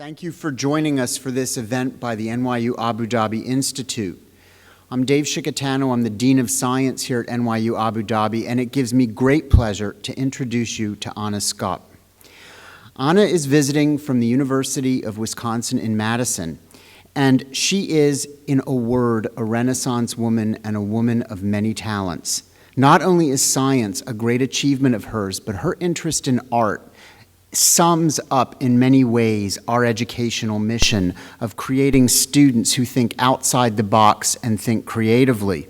Thank you for joining us for this event by the NYU Abu Dhabi Institute. I'm Dave Shikatano. I'm the Dean of Science here at NYU Abu Dhabi, and it gives me great pleasure to introduce you to Anna Scott. Anna is visiting from the University of Wisconsin in Madison, and she is, in a word, a Renaissance woman and a woman of many talents. Not only is science a great achievement of hers, but her interest in art sums up in many ways our educational mission of creating students who think outside the box and think creatively.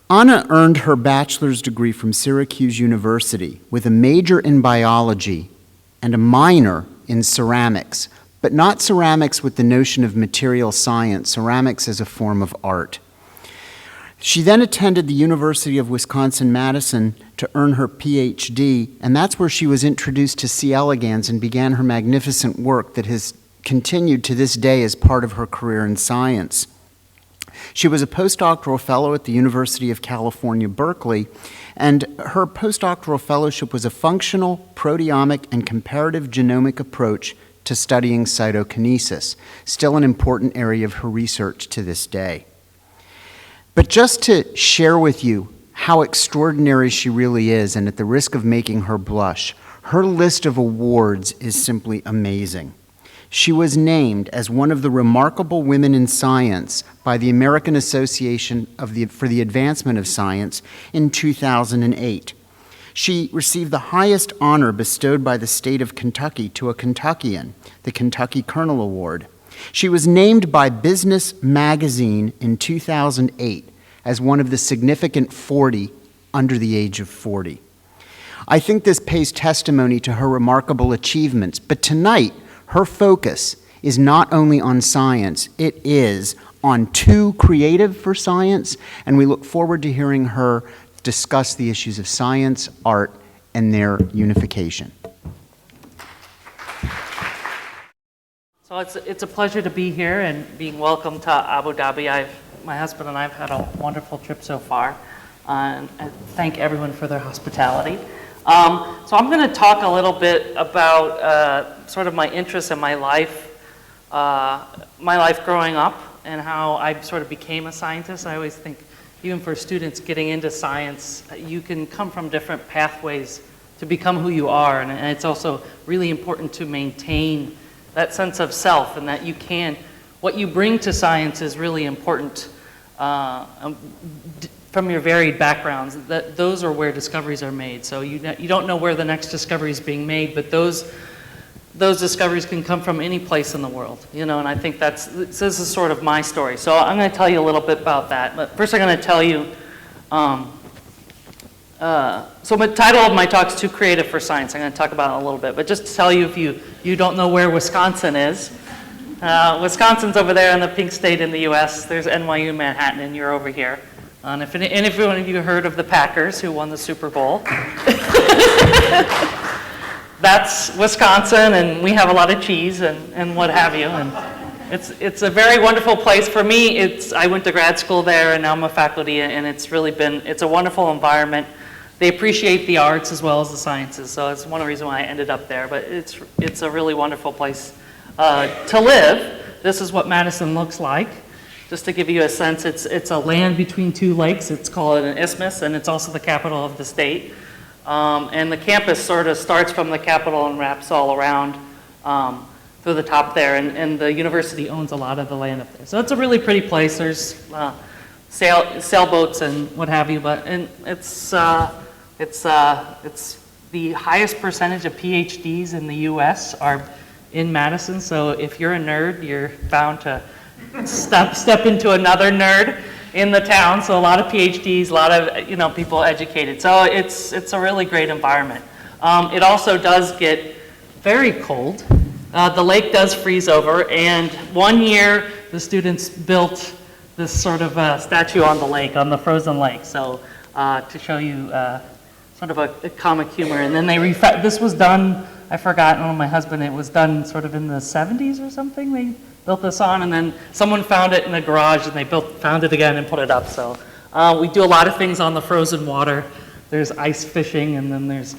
Anna earned her bachelor's degree from Syracuse University with a major in biology and a minor in ceramics, but not ceramics with the notion of material science, ceramics as a form of art. She then attended the University of Wisconsin-Madison to earn her PhD, and that's where she was introduced to C.elegans and began her magnificent work that has continued to this day as part of her career in science. She was a postdoctoral fellow at the University of California, Berkeley, and her postdoctoral fellowship was a functional, proteomic, and comparative genomic approach to studying cytokinesis, still an important area of her research to this day. But just to share with you how extraordinary she really is, and at the risk of making her blush, her list of awards is simply amazing. She was named as one of the remarkable women in science by the American Association for the Advancement of Science in 2008. She received the highest honor bestowed by the state of Kentucky to a Kentuckian, the Kentucky Colonel Award. She was named by Business Magazine in 2008 as one of the significant 40 under the age of 40. I think this pays testimony to her remarkable achievements, but tonight her focus is not only on science, it is on too creative for science, and we look forward to hearing her discuss the issues of science, art, and their unification. So it's a pleasure to be here and being welcomed to Abu Dhabi. My husband and I have had a wonderful trip so far, and I thank everyone for their hospitality. So I'm going to talk a little bit about sort of my interests in my life growing up, and how I sort of became a scientist. I always think, even for students getting into science, you can come from different pathways to become who you are, and it's also really important to maintain that sense of self, and that what you bring to science is really important from your varied backgrounds. Those are where discoveries are made. So you don't know where the next discovery is being made, but those discoveries can come from any place in the world, and I think this is sort of my story. So I'm going to tell you a little bit about that. But first I'm going to tell you, so the title of my talk is Too Creative for Science. I'm going to talk about it a little bit, but just to tell you, if you don't know where Wisconsin is, Wisconsin's over there in the pink state in the US. There's NYU Manhattan, and you're over here. And if one of you heard of the Packers who won the Super Bowl, that's Wisconsin, and we have a lot of cheese and what have you. And it's a very wonderful place. For me, I went to grad school there, and now I'm a faculty, and it's a wonderful environment. They appreciate the arts as well as the sciences, so it's one reason why I ended up there. But it's a really wonderful place to live. This is what Madison looks like. Just to give you a sense, it's a land between two lakes. It's called an isthmus, and it's also the capital of the state. And the campus sort of starts from the Capitol and wraps all around through the top there, and the university owns a lot of the land up there. So it's a really pretty place. There's sailboats and what have you, it's the highest percentage of PhDs in the U.S. are in Madison. So if you're a nerd, you're bound to step into another nerd in the town. So a lot of PhDs, a lot of people educated. So it's a really great environment. It also does get very cold. The lake does freeze over, and one year the students built this sort of statue on the lake, on the frozen lake. So to show you sort of a comic humor. And then this was done, I forgot, my husband, it was done sort of in the 70s or something. They built this on, and then someone found it in a garage, and they found it again and put it up. So we do a lot of things on the frozen water. There's ice fishing, and then there's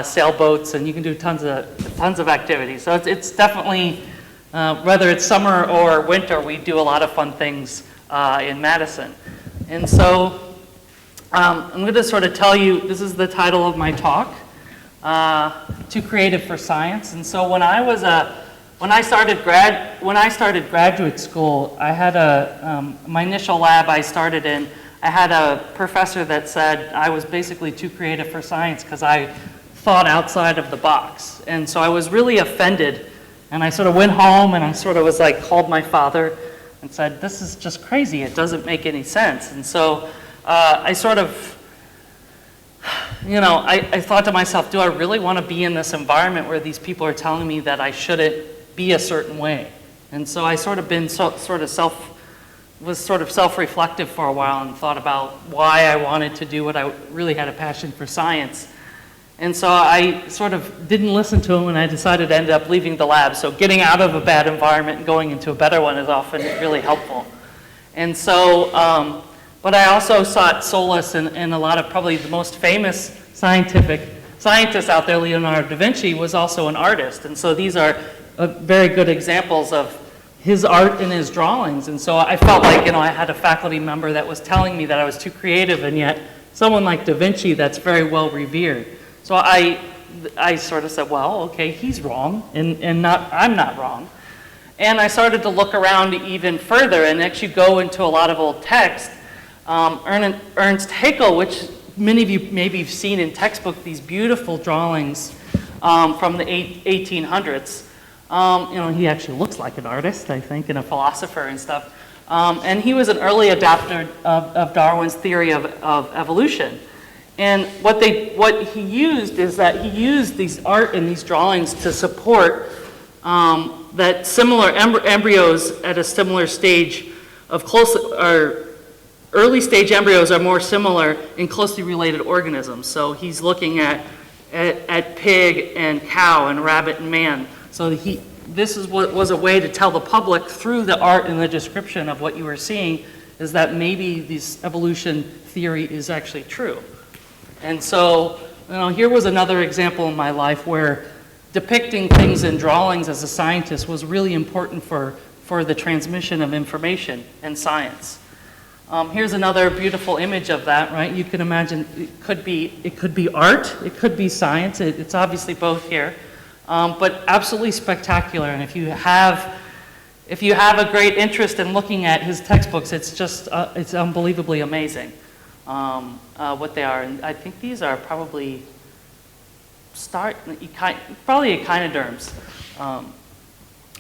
sailboats, and you can do tons of activities. So it's definitely, whether it's summer or winter, we do a lot of fun things in Madison. And so I'm going to sort of tell you, this is the title of my talk, Too Creative for Science. And so when I started graduate school, I had my initial lab I started in, I had a professor that said I was basically too creative for science because I thought outside of the box. And so I was really offended, and I sort of went home and I sort of was like, called my father and said, this is just crazy, it doesn't make any sense. And so I sort of, I thought to myself, do I really want to be in this environment where these people are telling me that I shouldn't be a certain way? And so I sort of was self-reflective for a while and thought about why I wanted to do what I really had a passion for science. And so I sort of didn't listen to him, and I decided to end up leaving the lab. So getting out of a bad environment and going into a better one is often really helpful. And so, but I also sought solace in a lot of probably the most famous scientists out there. Leonardo da Vinci was also an artist. And so these are very good examples of his art and his drawings. And so I felt like, I had a faculty member that was telling me that I was too creative, and yet someone like da Vinci that's very well revered. So I sort of said, well, okay, he's wrong, and I'm not wrong. And I started to look around even further and actually go into a lot of old text. Ernst Haeckel, which many of you maybe have seen in textbook, these beautiful drawings from the 1800s. He actually looks like an artist, I think, and a philosopher and stuff. And he was an early adopter of Darwin's theory of evolution. And what he used is that he used these art and these drawings to support that similar embryos at a similar stage of early stage embryos are more similar in closely related organisms. So he's looking at pig and cow and rabbit and man. So this was a way to tell the public through the art and the description of what you were seeing is that maybe this evolution theory is actually true. And so, here was another example in my life where depicting things in drawings as a scientist was really important for the transmission of information and science. Here's another beautiful image of that, right? You can imagine it could be art, it could be science. It's obviously both here, but absolutely spectacular. And if you have a great interest in looking at his textbooks, it's unbelievably amazing. What they are, and I think these are probably echinoderms.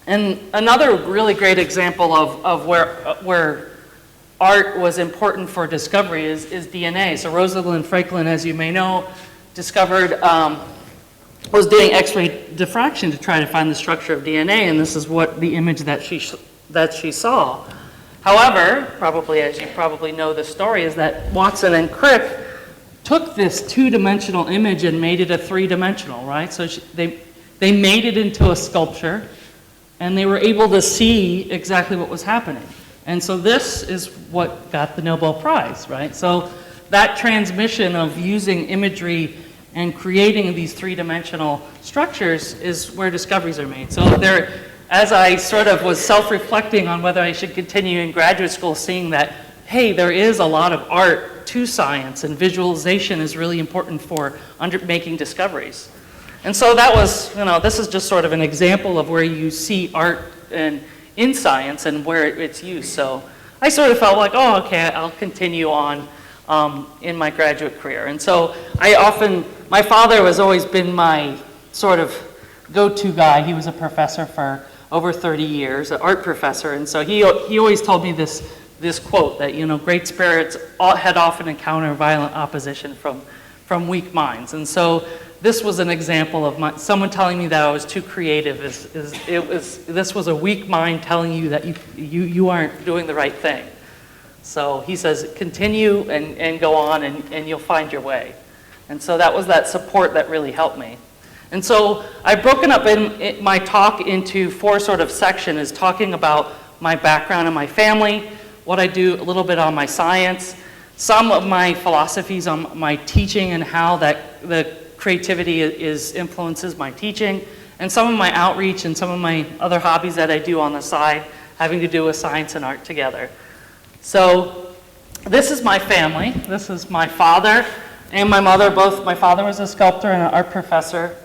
And another really great example of where art was important for discovery is DNA. So Rosalind Franklin, as you may know, was doing X-ray diffraction to try to find the structure of DNA, and this is what the image that she saw. However, as you probably know the story, is that Watson and Crick took this two-dimensional image and made it a three-dimensional, right? So they made it into a sculpture, and they were able to see exactly what was happening. And so this is what got the Nobel Prize, right? So that transmission of using imagery and creating these three-dimensional structures is where discoveries are made. So as I sort of was self-reflecting on whether I should continue in graduate school, seeing that, hey, there is a lot of art to science, and visualization is really important for making discoveries. And so that was, this is just sort of an example of where you see art in science and where it's used. So I sort of felt like, oh, okay, I'll continue on in my graduate career. And so my father has always been my sort of go-to guy. He was a professor for over 30 years, an art professor, and so he always told me this quote that, great spirits had often encountered violent opposition from weak minds. And so this was an example of someone telling me that I was too creative. This was a weak mind telling you that you aren't doing the right thing. So he says, continue and go on, and you'll find your way. And so that was that support that really helped me. And so I've broken up in my talk into 4 sort of sections, talking about my background and my family, what I do a little bit on my science, some of my philosophies on my teaching and how that the creativity influences my teaching, and some of my outreach and some of my other hobbies that I do on the side having to do with science and art together. So this is my family. This is my father and my mother. Both, my father was a sculptor and an art professor,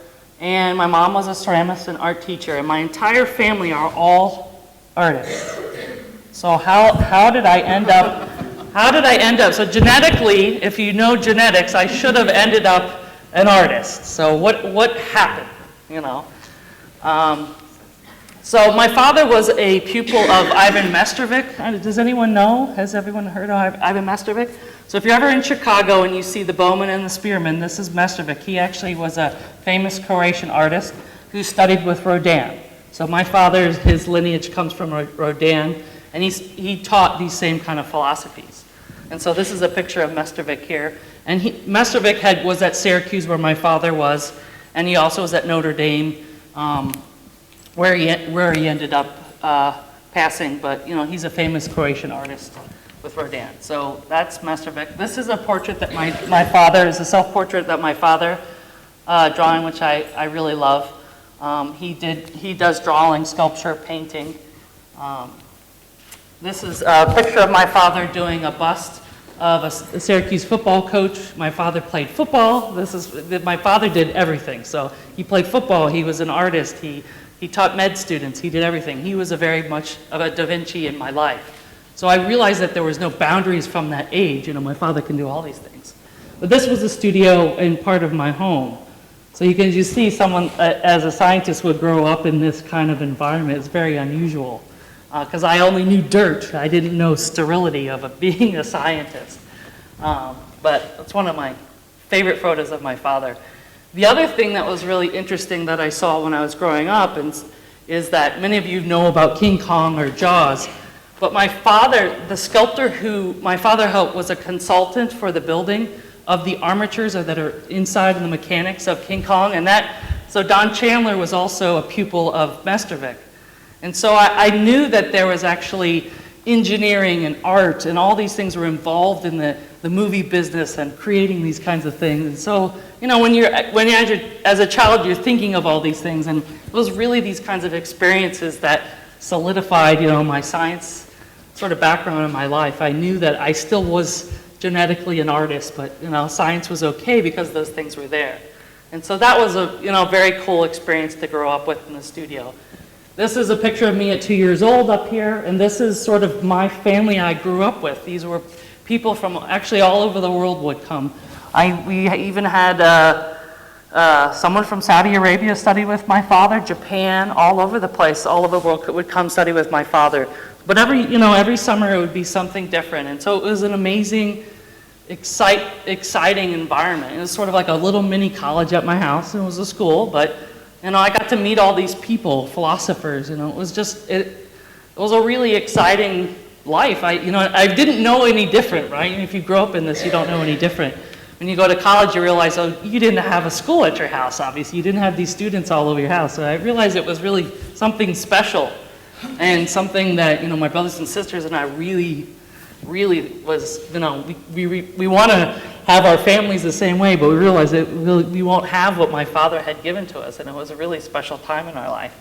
and my mom was a ceramist and art teacher, and my entire family are all artists. So how did I end up? How did I end up? So genetically, if you know genetics, I should have ended up an artist. So what happened? You know. So my father was a pupil of Ivan Mestrovic. Does anyone know? Has everyone heard of Ivan Mestrovic? So if you're ever in Chicago and you see the Bowman and the Spearman, this is Mestrovic. He actually was a famous Croatian artist who studied with Rodin. So my father's, his lineage comes from Rodin, and he taught these same kind of philosophies. And so this is a picture of Mestrovic here. And Mestrovic was at Syracuse where my father was, and he also was at Notre Dame, where he ended up passing. But you know, he's a famous Croatian artist with Rodin. So that's Mestrovic. This is a portrait that my father, is a self-portrait that my father drawing, which I really love. He does drawing, sculpture, painting. This is a picture of my father doing a bust of a Syracuse football coach. My father played football. My father did everything. So he played football. He was an artist. He taught med students. He did everything. He was very much of a Da Vinci in my life. So I realized that there was no boundaries from that age. You know, my father can do all these things. But this was a studio in part of my home. So you can just see someone as a scientist would grow up in this kind of environment. It's very unusual. Because I only knew dirt. I didn't know sterility of being a scientist. But it's one of my favorite photos of my father. The other thing that was really interesting that I saw when I was growing up is that many of you know about King Kong or Jaws. But my father, the sculptor who my father helped, was a consultant for the building of the armatures that are inside the mechanics of King Kong. So Don Chandler was also a pupil of Mestrovic. And so I knew that there was actually engineering and art and all these things were involved in the movie business and creating these kinds of things. And so, you know, as a child, you're thinking of all these things, and it was really these kinds of experiences that solidified, you know, my science sort of background in my life. I knew that I still was genetically an artist, but, you know, science was okay because those things were there. And so that was a, you know, very cool experience to grow up with in the studio. This is a picture of me at 2 years old up here, and this is sort of my family I grew up with. These were people from actually all over the world would come. We even had someone from Saudi Arabia study with my father, Japan, all over the place, all over the world would come study with my father. But every summer it would be something different, and so it was an amazing, exciting environment. It was sort of like a little mini college at my house, and it was a school, but you know, I got to meet all these people, philosophers. You know, it was just it was a really exciting life. I didn't know any different, right? If you grow up in this, you don't know any different. When you go to college, you realize, oh, you didn't have a school at your house. Obviously, you didn't have these students all over your house. So I realized it was really something special, and something that, you know, my brothers and sisters and I really was, you know, we want to have our families the same way, but we realized that we won't have what my father had given to us, and it was a really special time in our life.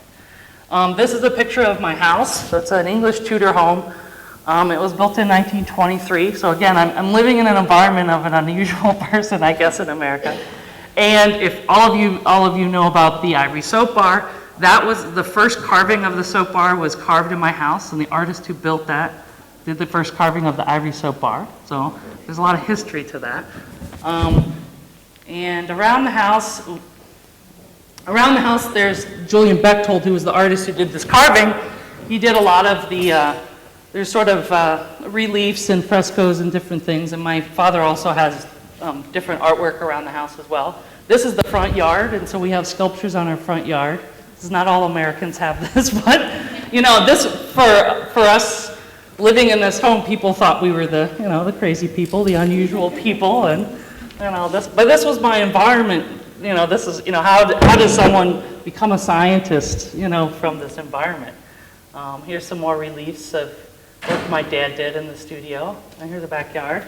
This is a picture of my house. So it's an English Tudor home. It was built in 1923. So again, I'm living in an environment of an unusual person, I guess, in America. And if all of you know about the ivory soap bar, that was the first carving of the soap bar was carved in my house, and the artist who built that did the first carving of the ivory soap bar. So there's a lot of history to that. And around the house, there's Julian Bechtold, who was the artist who did this carving. He did a lot of there's sort of reliefs and frescoes and different things. And my father also has different artwork around the house as well. This is the front yard, and so we have sculptures on our front yard. This is not all Americans have this, but you know, this for us living in this home, people thought we were the crazy people, the unusual people, and you know this. But this was my environment. You know, this is, you know, how does someone become a scientist, you know, from this environment? Here's some more reliefs of what my dad did in the studio, and here's the backyard.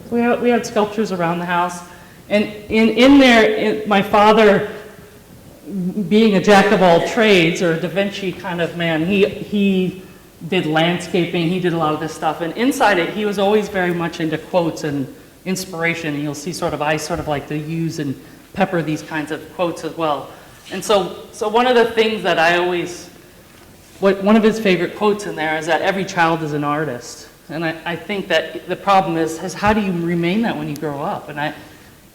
So we had sculptures around the house. And in there, my father, being a jack of all trades, or a Da Vinci kind of man, he did landscaping, he did a lot of this stuff, and inside it, he was always very much into quotes and inspiration, and you'll see I sort of like to use and pepper these kinds of quotes as well. And so one of the things that one of his favorite quotes in there is that every child is an artist. And I think that the problem is how do you remain that when you grow up? And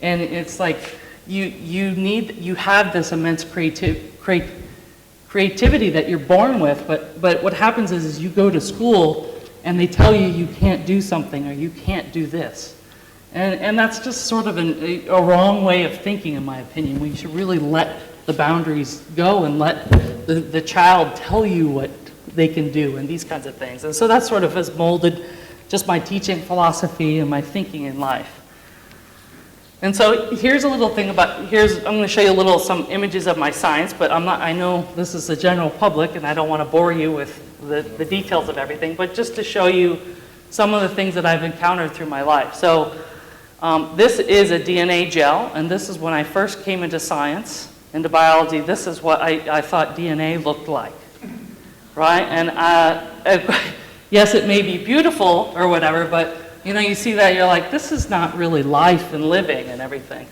it's like, you have this immense creativity that you're born with, but what happens is you go to school and they tell you you can't do something or you can't do this. And that's just sort of a wrong way of thinking, in my opinion. We should really let the boundaries go and let the child tell you what they can do and these kinds of things. And so that sort of has molded just my teaching philosophy and my thinking in life. And so here's a little thing I'm going to show you some images of my science, but I know this is the general public and I don't want to bore you with the details of everything, but just to show you some of the things that I've encountered through my life. So this is a DNA gel, and this is when I first came into science, into biology, this is what I thought DNA looked like, right? And yes, it may be beautiful or whatever, but you see that, you're like, this is not really life and living and everything.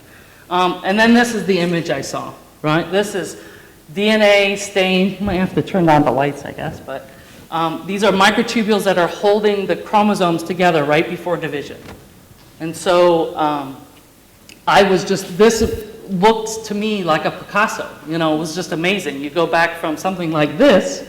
And then this is the image I saw, right? This is DNA stained. You might have to turn down the lights, I guess, but these are microtubules that are holding the chromosomes together right before division. And so this looked to me like a Picasso. It was just amazing. You go back from something like this,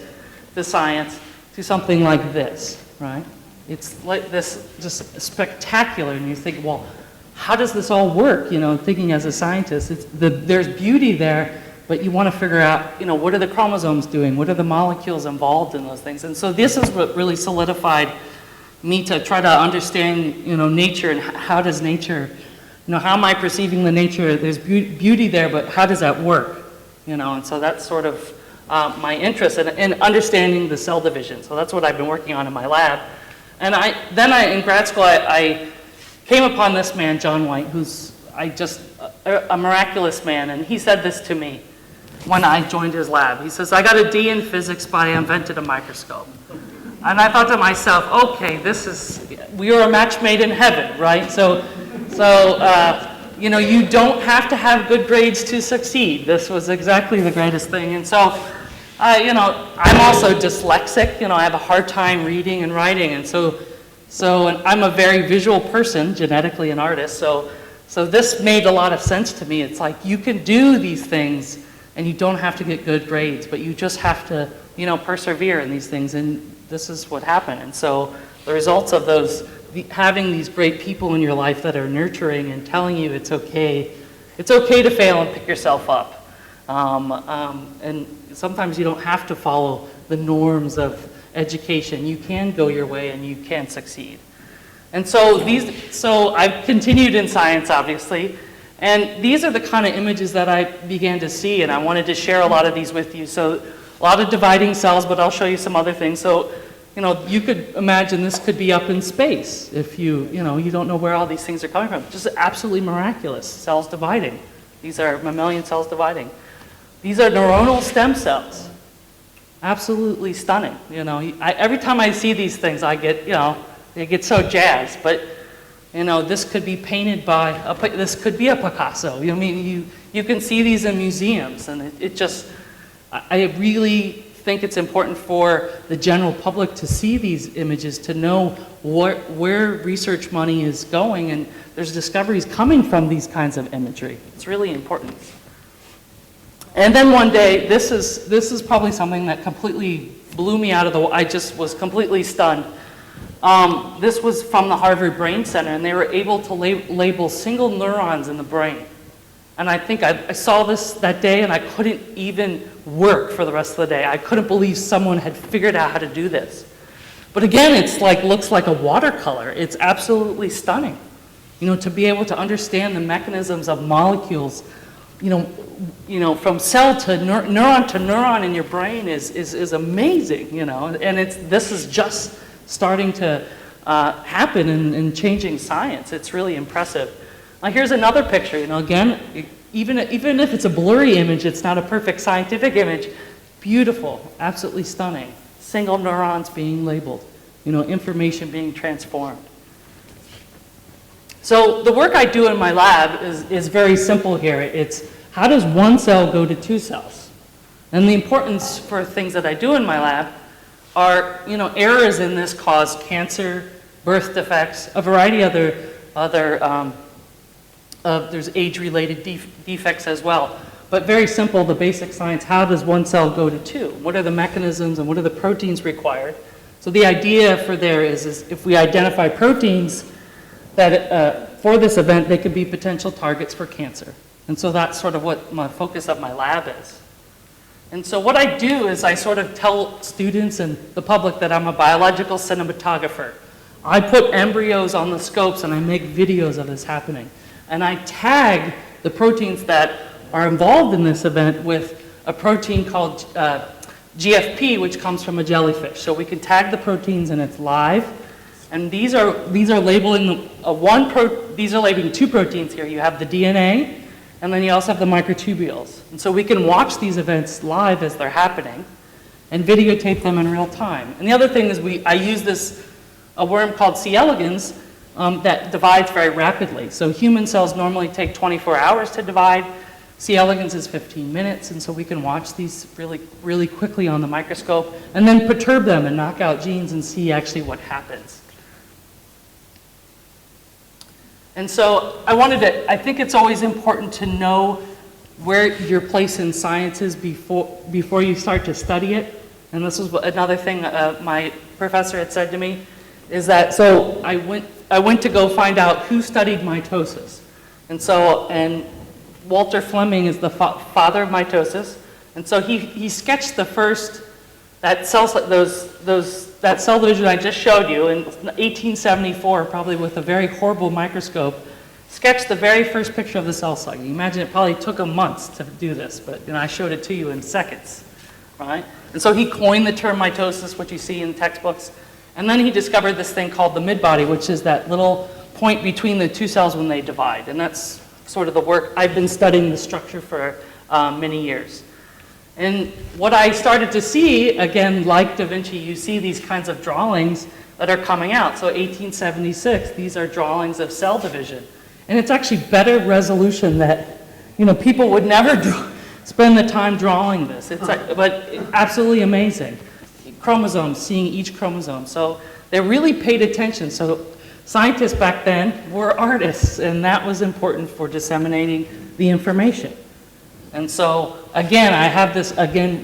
the science, to something like this, right? It's like this, just spectacular, and you think, well, how does this all work? Thinking as a scientist, there's beauty there, but you want to figure out, what are the chromosomes doing? What are the molecules involved in those things? And so this is what really solidified me to try to understand, nature, and how does nature, how am I perceiving the nature? There's beauty there, but how does that work? And so that's sort of my interest in understanding the cell division. So that's what I've been working on in my lab. And in grad school, I came upon this man, John White, who's a miraculous man, and he said this to me when I joined his lab. He says, I got a D in physics, but I invented a microscope. And I thought to myself, okay, we are a match made in heaven, right? So you don't have to have good grades to succeed. This was exactly the greatest thing. And so, I'm also dyslexic. I have a hard time reading and writing. And so I'm a very visual person, genetically an artist. So this made a lot of sense to me. It's like you can do these things and you don't have to get good grades, but you just have to, persevere in these things. And this is what happened. And so the results of having these great people in your life that are nurturing and telling you it's okay to fail and pick yourself up. And sometimes you don't have to follow the norms of education. You can go your way and you can succeed. And so I've continued in science, obviously, and these are the kind of images that I began to see, and I wanted to share a lot of these with you. So a lot of dividing cells, but I'll show you some other things. So, you could imagine this could be up in space if you don't know where all these things are coming from. Just absolutely miraculous. Cells dividing. These are mammalian cells dividing. These are neuronal stem cells. Absolutely stunning. Every time I see these things, I get so jazzed. But this could be painted by this could be a Picasso. You can see these in museums, and I really think it's important for the general public to see these images, to know where research money is going, and there's discoveries coming from these kinds of imagery. It's really important. And then one day, this is probably something that completely blew me out of I just was completely stunned. This was from the Harvard Brain Center, and they were able to label single neurons in the brain. And I think I saw this that day, and I couldn't even work for the rest of the day. I couldn't believe someone had figured out how to do this. But again, looks like a watercolor. It's absolutely stunning. To be able to understand the mechanisms of molecules, from cell to neuron in your brain is amazing, And this is just starting to happen in changing science. It's really impressive. Here's another picture. Again, even if it's a blurry image, it's not a perfect scientific image. Beautiful, absolutely stunning. Single neurons being labeled, information being transformed. So the work I do in my lab is very simple here. It's how does one cell go to two cells? And the importance for things that I do in my lab are, errors in this cause cancer, birth defects, a variety of there's age-related defects as well. But very simple, the basic science, how does one cell go to two? What are the mechanisms and what are the proteins required? So the idea for there is if we identify proteins that for this event, they could be potential targets for cancer. And so that's sort of what my focus of my lab is. And so what I do is I sort of tell students and the public that I'm a biological cinematographer. I put embryos on the scopes and I make videos of this happening. And I tag the proteins that are involved in this event with a protein called GFP, which comes from a jellyfish. So we can tag the proteins and it's live. And these are labeling these are labeling two proteins here. You have the DNA, and then you also have the microtubules. And so we can watch these events live as they're happening and videotape them in real time. And the other thing is I use a worm called C.elegans that divides very rapidly. So human cells normally take 24 hours to divide. C.elegans is 15 minutes, and so we can watch these really, really quickly on the microscope and then perturb them and knock out genes and see actually what happens. And so I think it's always important to know where your place in science is before you start to study it. And this was another thing my professor had said to me, is that, so I went to go find out who studied mitosis. And Walter Fleming is the father of mitosis. And so he sketched the first, that cell division I just showed you in 1874, probably with a very horrible microscope, sketched the very first picture of the cell cycle. You imagine it probably took him months to do this, but I showed it to you in seconds, right? And so he coined the term mitosis, which you see in textbooks. And then he discovered this thing called the midbody, which is that little point between the two cells when they divide. And that's sort of the work. I've been studying the structure for many years. And what I started to see, again, like Da Vinci, you see these kinds of drawings that are coming out. So 1876, these are drawings of cell division. And it's actually better resolution that, people would never spend the time drawing this. But absolutely amazing. Chromosomes, seeing each chromosome. So they really paid attention. So scientists back then were artists, and that was important for disseminating the information. And so, again, I have this,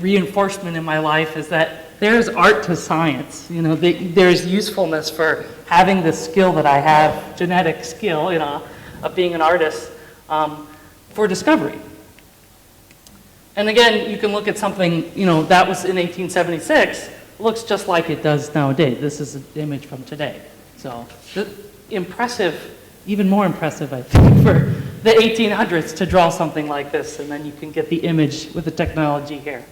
reinforcement in my life is that there's art to science. There's usefulness for having this skill that I have, genetic skill, of being an artist, for discovery. And again, you can look at something, that was in 1876, looks just like it does nowadays. This is an image from today. So, impressive, even more impressive, I think, for the 1800s to draw something like this, and then you can get the image with the technology here.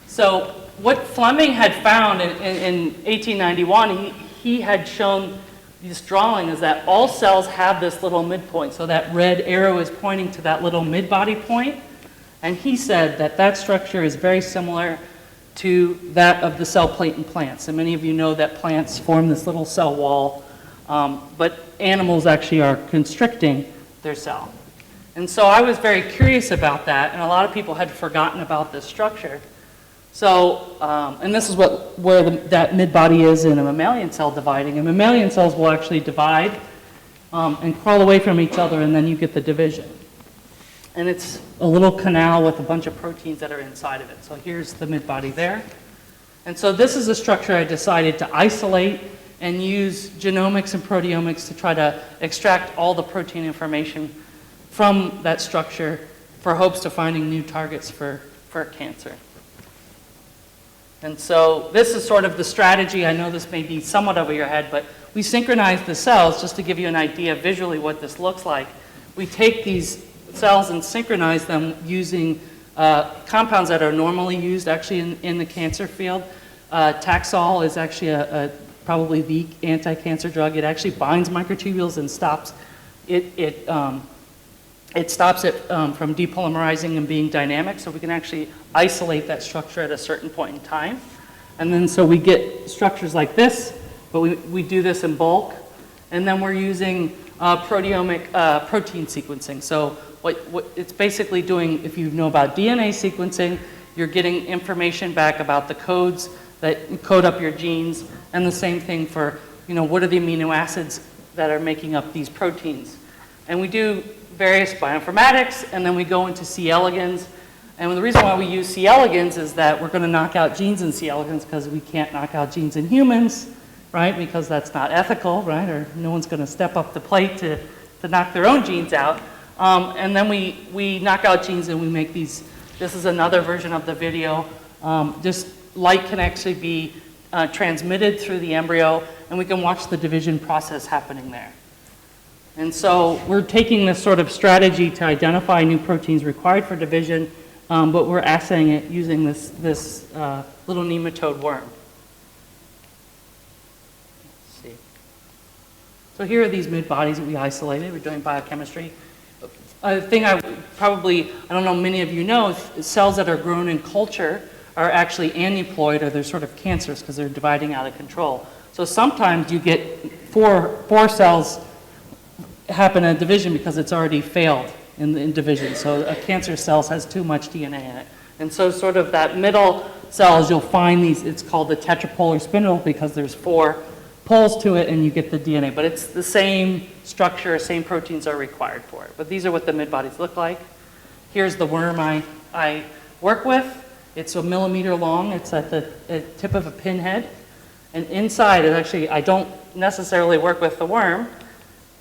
So what Fleming had found in 1891, he had shown this drawing is that all cells have this little midpoint. So that red arrow is pointing to that little midbody point, and he said that structure is very similar to that of the cell plate in plants. And many of you know that plants form this little cell wall, but animals actually are constricting their cell. And so I was very curious about that, and a lot of people had forgotten about this structure. So, and this is where that midbody is in a mammalian cell dividing. And mammalian cells will actually divide and crawl away from each other, and then you get the division. And it's a little canal with a bunch of proteins that are inside of it. So here's the midbody there. And so this is a structure I decided to isolate and use genomics and proteomics to try to extract all the protein information from that structure for hopes to finding new targets for cancer. And so this is sort of the strategy. I know this may be somewhat over your head, but we synchronize the cells just to give you an idea visually what this looks like. We take these cells and synchronize them using compounds that are normally used actually in the cancer field. Taxol is actually a probably the anti-cancer drug. It actually binds microtubules and stops it stops it from depolymerizing and being dynamic, so we can actually isolate that structure at a certain point in time. And then so we get structures like this, but we do this in bulk. And then we're using proteomic protein sequencing. So what it's basically doing, if you know about DNA sequencing, you're getting information back about the codes that code up your genes, and the same thing for, what are the amino acids that are making up these proteins. And we do various bioinformatics, and then we go into C.elegans. And the reason why we use C.elegans is that we're going to knock out genes in C.elegans because we can't knock out genes in humans, right? Because that's not ethical, right? Or no one's going to step up the plate to knock their own genes out. And then we knock out genes and we make these. This is another version of the video. Just light can actually be transmitted through the embryo, and we can watch the division process happening there. And so we're taking this sort of strategy to identify new proteins required for division, but we're assaying it using this little nematode worm. Let's see. So here are these mid-bodies that we isolated. We're doing biochemistry. A thing I don't know, many of you know, cells that are grown in culture are actually aneuploid, or they're sort of cancerous because they're dividing out of control. So sometimes you get four cells happen in division because it's already failed in division. So a cancer cell has too much DNA in it. And so sort of that middle cells, you'll find these, it's called the tetrapolar spindle because there's 4 poles to it and you get the DNA. But it's the same structure, same proteins are required for it. But these are what the mid-bodies look like. Here's the worm I work with. It's a millimeter long. It's at the tip of a pinhead. And inside, I don't necessarily work with the worm,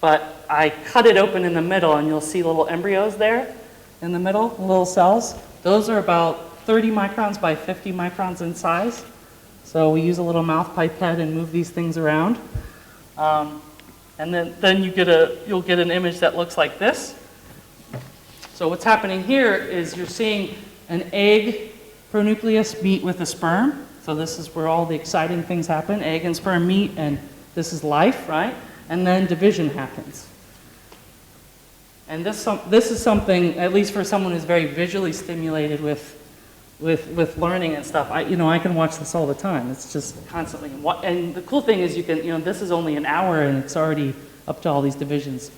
but I cut it open in the middle, and you'll see little embryos there in the middle, little cells. Those are about 30 microns by 50 microns in size. So we use a little mouth pipette and move these things around. And then you'll get an image that looks like this. So what's happening here is you're seeing an egg pronucleus meet with a sperm. So this is where all the exciting things happen. Egg and sperm meet, and this is life, right? And then division happens. And this is something, at least for someone who's very visually stimulated with learning and stuff, I can watch this all the time. It's just constantly. And the cool thing is this is only an hour and it's already up to all these divisions.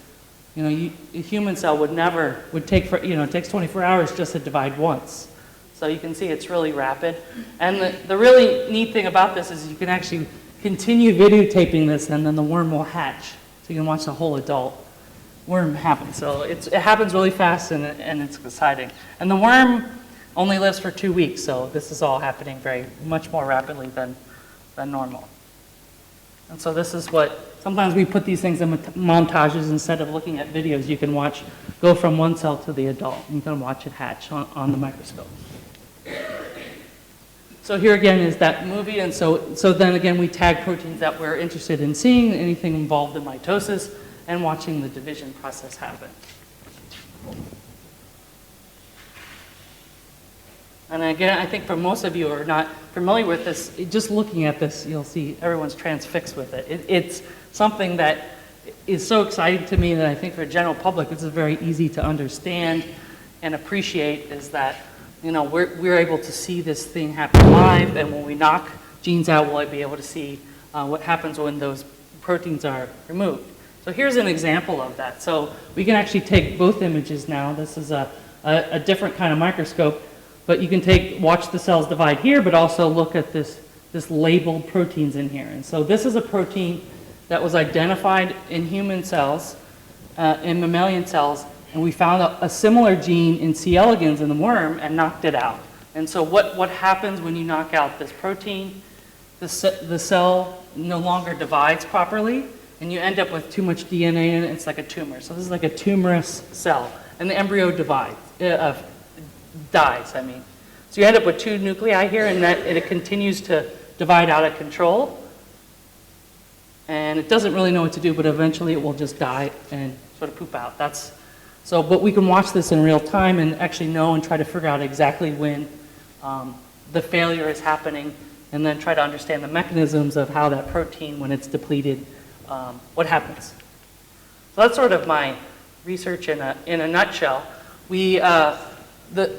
A human cell would take it takes 24 hours just to divide once. So you can see it's really rapid. And the really neat thing about this is you can actually continue videotaping this, and then the worm will hatch. So you can watch the whole adult worm happen. So it happens really fast, and it's exciting. And the worm only lives for 2 weeks, so this is all happening much more rapidly than normal. And so this is sometimes we put these things in montages instead of looking at videos. You can go from one cell to the adult. You can watch it hatch on the microscope. So here again is that movie, and so then again we tag proteins that we're interested in seeing, anything involved in mitosis, and watching the division process happen. And again, I think for most of you who are not familiar with this, just looking at this, you'll see everyone's transfixed with it. It's something that is so exciting to me that I think for the general public, this is very easy to understand and appreciate, is that we're able to see this thing happen live, and when we knock genes out, we'll be able to see what happens when those proteins are removed. So here's an example of that. So we can actually take both images now. This is a different kind of microscope, but you can watch the cells divide here, but also look at this labeled proteins in here. And so this is a protein that was identified in human cells, in mammalian cells, and we found a similar gene in C.elegans in the worm and knocked it out. And so what happens when you knock out this protein? The cell no longer divides properly, and you end up with too much DNA in it. It's like a tumor. So this is like a tumorous cell, and the embryo dies. So you end up with 2 nuclei here, and it continues to divide out of control. And it doesn't really know what to do, but eventually it will just die and sort of poop out. But we can watch this in real time and actually know and try to figure out exactly when the failure is happening and then try to understand the mechanisms of how that protein, when it's depleted, what happens. So that's sort of my research in a nutshell. A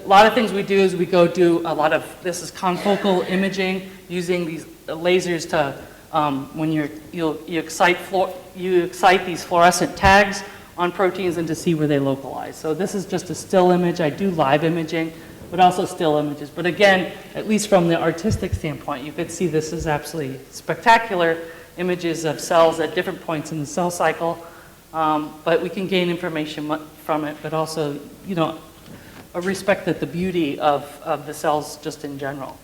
lot of things we do is we go do a lot of, this is confocal imaging, using these lasers to, when you excite these fluorescent tags on proteins and to see where they localize. So this is just a still image. I do live imaging, but also still images. But again, at least from the artistic standpoint, you could see this is absolutely spectacular images of cells at different points in the cell cycle. But we can gain information from it, but also, you know, respect the beauty of the cells just in general.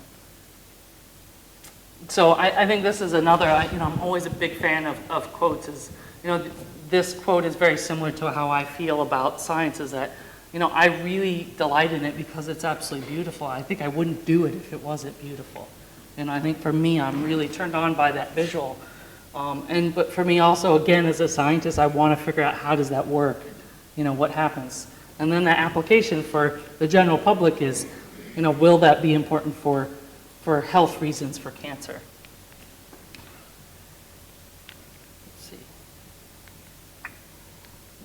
So I think this is another, you know, I'm always a big fan of quotes. Is, you know, this quote is very similar to how I feel about science, is that, you know, I really delight in it because it's absolutely beautiful. I think I wouldn't do it if it wasn't beautiful. And I think for me, I'm really turned on by that visual. But for me also, again, as a scientist, I want to figure out how does that work? You know, what happens? And then the application for the general public is, you know, will that be important for health reasons for cancer? Let's see.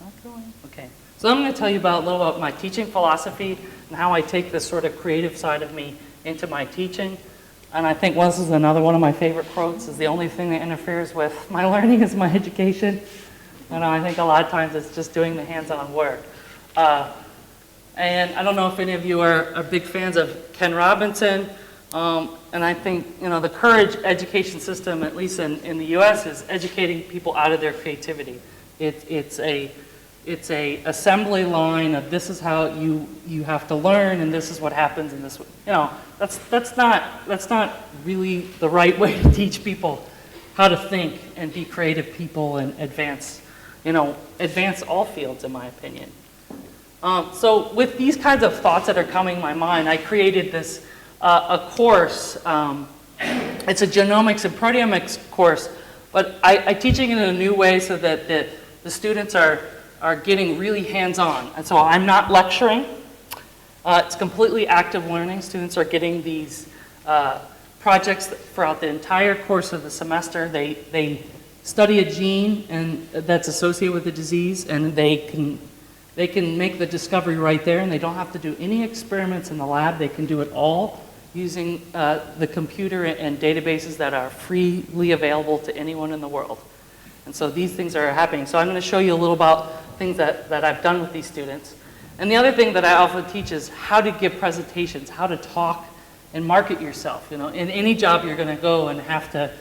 Not going? Okay. So I'm going to tell you a little about my teaching philosophy and how I take this sort of creative side of me into my teaching. And I think this is another one of my favorite quotes, is the only thing that interferes with my learning is my education. And I think a lot of times it's just doing the hands-on work. And I don't know if any of you are big fans of Ken Robinson. And I think, you know, the Courage education system, at least in the US, is educating people out of their creativity. It's a assembly line of this is how you have to learn, and this is what happens, and this, you know, that's not really the right way to teach people how to think and be creative people and advance all fields, in my opinion. So with these kinds of thoughts that are coming in my mind, I created this a course. It's a genomics and proteomics course, but I'm teaching it in a new way so that the students are getting really hands-on. And so I'm not lecturing. It's completely active learning. Students are getting these projects throughout the entire course of the semester. They study a gene that's associated with the disease, and they can make the discovery right there, and they don't have to do any experiments in the lab. They can do it all using the computer and databases that are freely available to anyone in the world. And so these things are happening. So I'm going to show you a little about things that I've done with these students. And the other thing that I often teach is how to give presentations, how to talk and market yourself. You know, in any job you're going to go and have to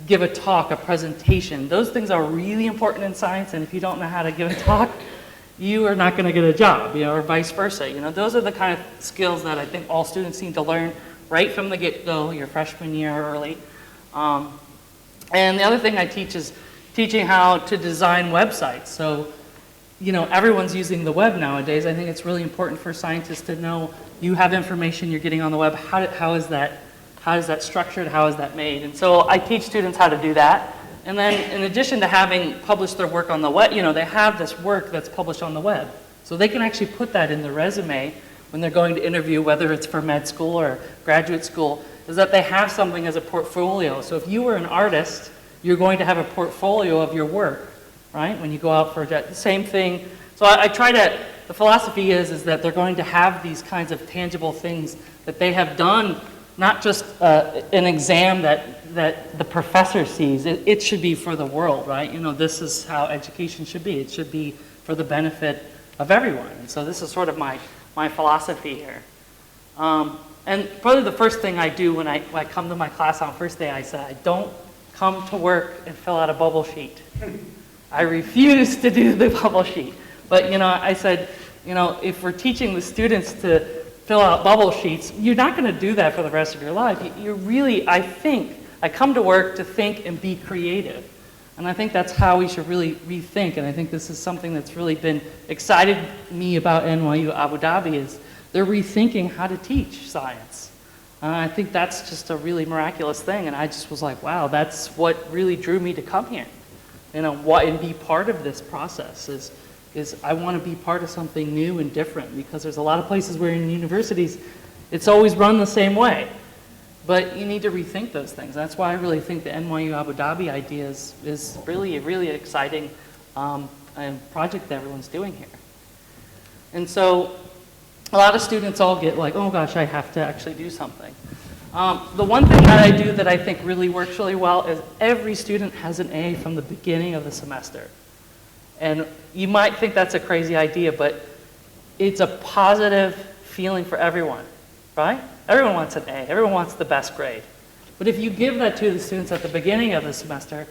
give a talk, a presentation. Those things are really important in science, and if you don't know how to give a talk, you are not going to get a job, you know, or vice versa. You know, those are the kind of skills that I think all students need to learn right from the get-go, your freshman year early. And the other thing I teach is teaching how to design websites. So, you know, everyone's using the web nowadays. I think it's really important for scientists to know you have information you're getting on the web. How is that structured? How is that made? And so I teach students how to do that. And then in addition to having published their work on the web, you know, they have this work that's published on the web. So they can actually put that in their resume when they're going to interview, whether it's for med school or graduate school, is that they have something as a portfolio. So if you were an artist, you're going to have a portfolio of your work, right? When you go out for the same thing. So I try to, the philosophy is that they're going to have these kinds of tangible things that they have done, not just an exam that the professor sees. It should be for the world, right? You know, this is how education should be. It should be for the benefit of everyone. And so this is sort of my philosophy here. And probably the first thing I do when I come to my class on first day, I say, I don't come to work and fill out a bubble sheet. I refuse to do the bubble sheet. But, you know, I said, you know, if we're teaching the students to fill out bubble sheets, you're not going to do that for the rest of your life. You're really, I come to work to think and be creative. And I think that's how we should really rethink. And I think this is something that's really been excited me about NYU Abu Dhabi, is they're rethinking how to teach science. I think that's just a really miraculous thing. And I just was like, wow, that's what really drew me to come here. You know, and be part of this process is I want to be part of something new and different, because there's a lot of places where in universities, it's always run the same way. But you need to rethink those things. That's why I really think the NYU Abu Dhabi idea is really, really exciting project that everyone's doing here. And so a lot of students all get like, oh gosh, I have to actually do something. The one thing that I do that I think really works really well is every student has an A from the beginning of the semester. And you might think that's a crazy idea, but it's a positive feeling for everyone, right? Everyone wants an A. Everyone wants the best grade. But if you give that to the students at the beginning of the semester,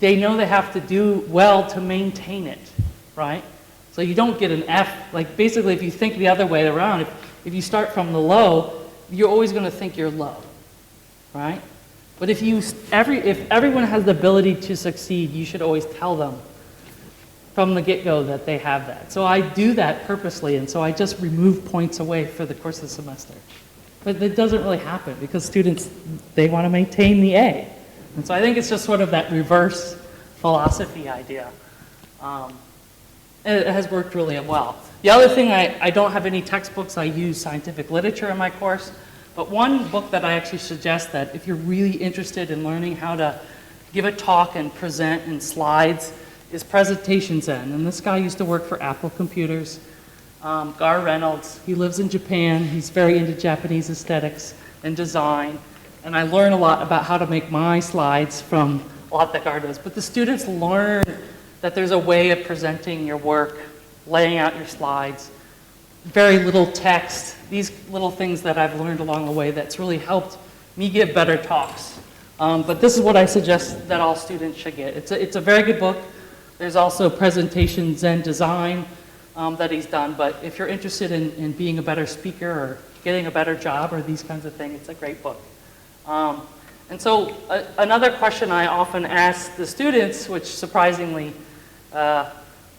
they know they have to do well to maintain it, right? So you don't get an F. Like basically, if you think the other way around, if you start from the low, you're always going to think you're low, right? But if everyone has the ability to succeed, you should always tell them from the get-go that they have that. So I do that purposely, and so I just remove points away for the course of the semester. But it doesn't really happen because students, they want to maintain the A. And so I think it's just sort of that reverse philosophy idea. It has worked really well. The other thing, I don't have any textbooks. I use scientific literature in my course. But one book that I actually suggest that if you're really interested in learning how to give a talk and present in slides is Presentation Zen. And this guy used to work for Apple Computers. Gar Reynolds, he lives in Japan. He's very into Japanese aesthetics and design. And I learn a lot about how to make my slides from a lot that Gar does. But the students learn that there's a way of presenting your work, laying out your slides, very little text, these little things that I've learned along the way that's really helped me give better talks. But this is what I suggest that all students should get. It's a very good book. There's also Presentation Zen Design that he's done, but if you're interested in being a better speaker or getting a better job or these kinds of things, it's a great book. And so another question I often ask the students, which surprisingly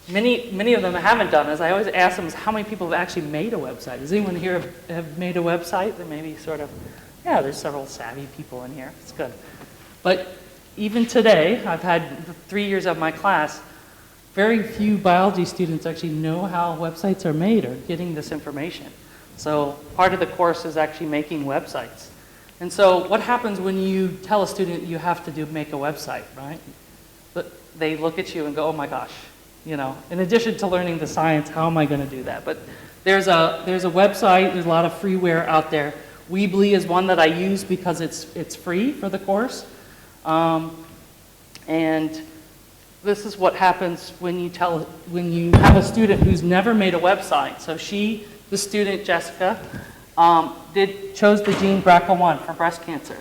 many of them haven't done, is I always ask them is how many people have actually made a website. Does anyone here have made a website? There may be sort of, yeah, there's several savvy people in here. It's good. But even today, I've had 3 years of my class, very few biology students actually know how websites are made or getting this information. So part of the course is actually making websites. And so what happens when you tell a student you have to make a website, right? But they look at you and go, oh my gosh, you know, in addition to learning the science, how am I going to do that? But there's a website, there's a lot of freeware out there. Weebly is one that I use because it's free for the course. And this is what happens when you have a student who's never made a website. So the student, Jessica, chose the gene BRCA1 for breast cancer.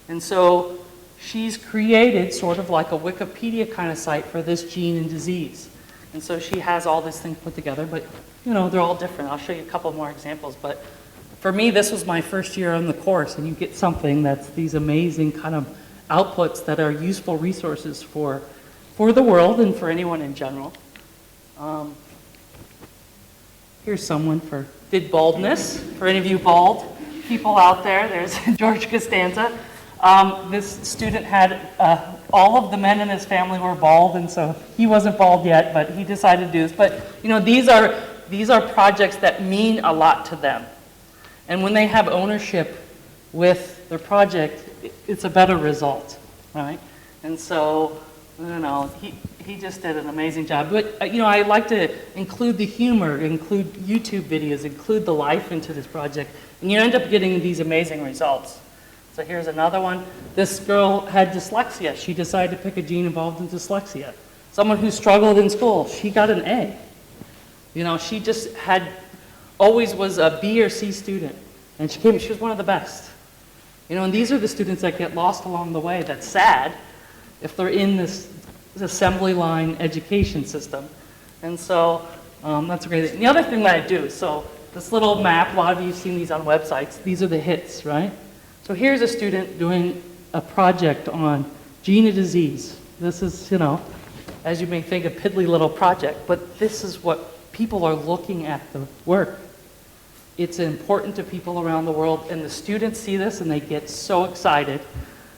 And so she's created sort of like a Wikipedia kind of site for this gene and disease. And so she has all these things put together, but you know, they're all different. I'll show you a couple more examples. But for me, this was my first year on the course, and you get something that's these amazing kind of outputs that are useful resources for the world and for anyone in general. Here's someone did baldness. For any of you bald people out there, there's George Costanza. This student had, all of the men in his family were bald, and so he wasn't bald yet, but he decided to do this. But you know, these are projects that mean a lot to them. And when they have ownership with their project, it's a better result, right? And so, I don't know, he just did an amazing job. But, you know, I like to include the humor, include YouTube videos, include the life into this project, and you end up getting these amazing results. So here's another one. This girl had dyslexia. She decided to pick a gene involved in dyslexia. Someone who struggled in school, she got an A. You know, she just always was a B or C student, and she was one of the best. You know, and these are the students that get lost along the way. That's sad if they're in this assembly line education system. And so that's a great thing. The other thing that I do, so this little map, a lot of you have seen these on websites. These are the hits, right? So here's a student doing a project on gene and disease. This is, you know, as you may think, a piddly little project, but this is what people are looking at the work. It's important to people around the world, and the students see this and they get so excited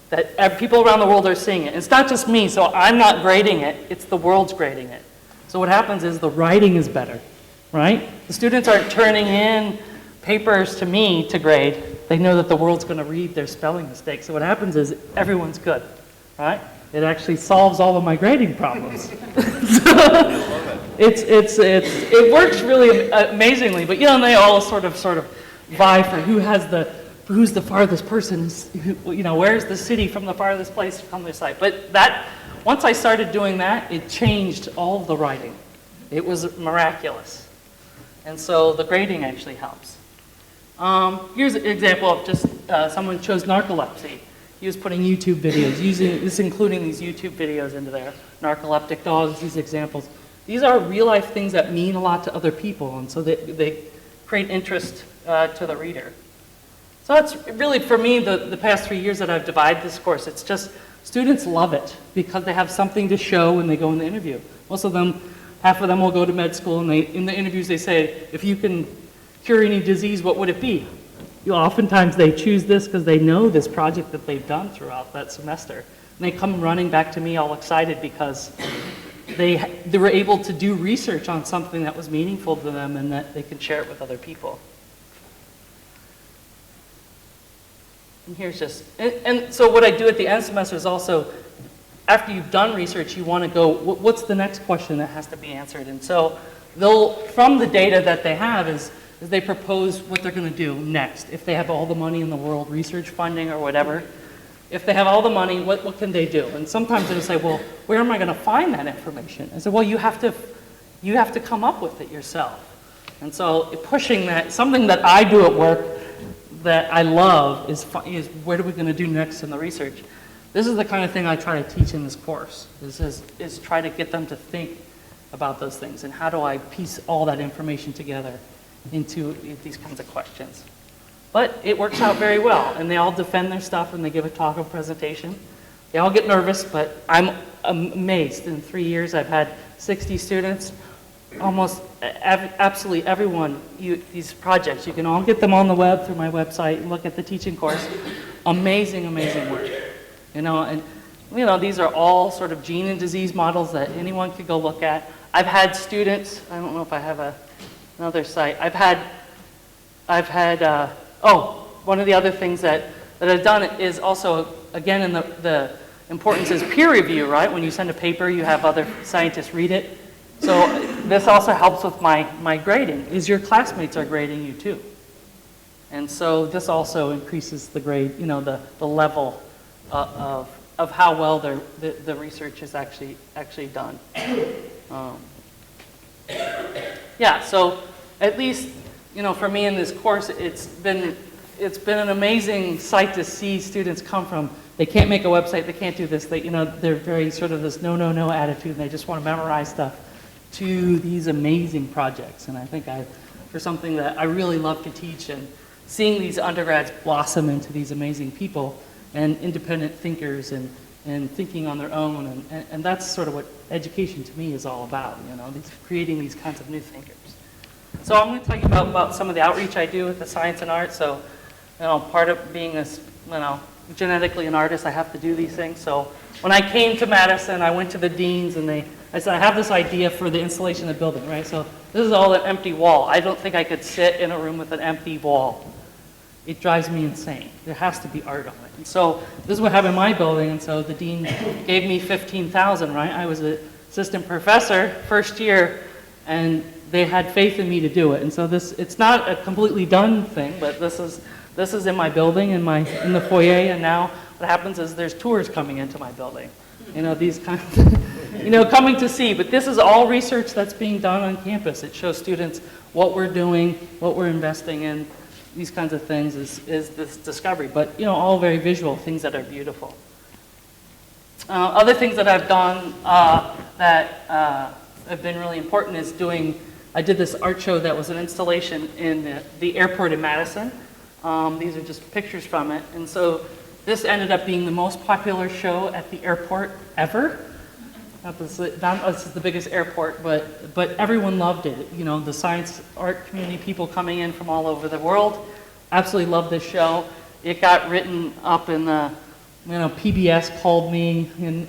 that people around the world are seeing it. It's not just me, so I'm not grading it, it's the world's grading it. So what happens is the writing is better, right? The students aren't turning in papers to me to grade. they know that the world's going to read their spelling mistakes. So what happens is everyone's good, right? It actually solves all of my grading problems. It works really amazingly, but they all sort of vie for who's the farthest person, where's the city from the farthest place from their site. But once I started doing that, it changed all of the writing. It was miraculous. And so the grading actually helps. Here's an example of just someone chose narcolepsy. He was putting YouTube videos, including these YouTube videos into there. Narcoleptic dogs, these examples. These are real-life things that mean a lot to other people, and so they create interest to the reader. So that's really, for me, the past 3 years that I've divided this course. It's just students love it because they have something to show when they go in the interview. Most of them, half of them will go to med school, and in the interviews they say, if you can cure any disease, what would it be? Oftentimes they choose this because they know this project that they've done throughout that semester. And they come running back to me all excited because they were able to do research on something that was meaningful to them and that they can share it with other people. And here's just, and so what I do at the end of the semester is also, after you've done research, you want to go, what's the next question that has to be answered? And so from the data that they have is they propose what they're going to do next. If they have all the money in the world, research funding or whatever, if they have all the money, what can they do? And sometimes they'll say, well, where am I going to find that information? I said, well, you have to come up with it yourself. And so pushing that, something that I do at work that I love is what are we going to do next in the research? This is the kind of thing I try to teach in this course, is try to get them to think about those things and how do I piece all that information together into these kinds of questions. But it works out very well, and they all defend their stuff and they give a talk or presentation. They all get nervous, but I'm amazed. In 3 years, I've had 60 students. Almost absolutely everyone, these projects, you can all get them on the web through my website and look at the teaching course. Amazing, amazing work. These are all sort of gene and disease models that anyone could go look at. I've had students, I don't know if I have another site. One of the other things that I've done is also, again, in the importance is peer review, right? When you send a paper, you have other scientists read it. So this also helps with my grading, is your classmates are grading you too. And so this also increases the grade, the level of how well the research is actually done. So at least, for me in this course, it's been an amazing sight to see students come from, they can't make a website, they can't do this, they're very sort of this no attitude, and they just want to memorize stuff, to these amazing projects. And I think for something that I really love to teach, and seeing these undergrads blossom into these amazing people and independent thinkers and thinking on their own, and that's sort of what education to me is all about, creating these kinds of new thinkers. So I'm going to tell you about some of the outreach I do with the science and art. So, part of being genetically an artist, I have to do these things. So when I came to Madison, I went to the deans and I said, I have this idea for the installation of the building, right? So this is all an empty wall. I don't think I could sit in a room with an empty wall. It drives me insane. There has to be art on it. And so this is what happened in my building, and so the dean gave me $15,000, right? I was an assistant professor first year, and they had faith in me to do it. And so it's not a completely done thing, but this is in my building, in the foyer, and now what happens is there's tours coming into my building. These kinds of, coming to see. But this is all research that's being done on campus. It shows students what we're doing, what we're investing in, these kinds of things is this discovery. But, all very visual, things that are beautiful. Other things that I've done that have been really important is I did this art show that was an installation in the airport in Madison. These are just pictures from it. And so this ended up being the most popular show at the airport ever. This is the biggest airport, but everyone loved it. The science art community, people coming in from all over the world, absolutely loved this show. It got written up in the, PBS called me, and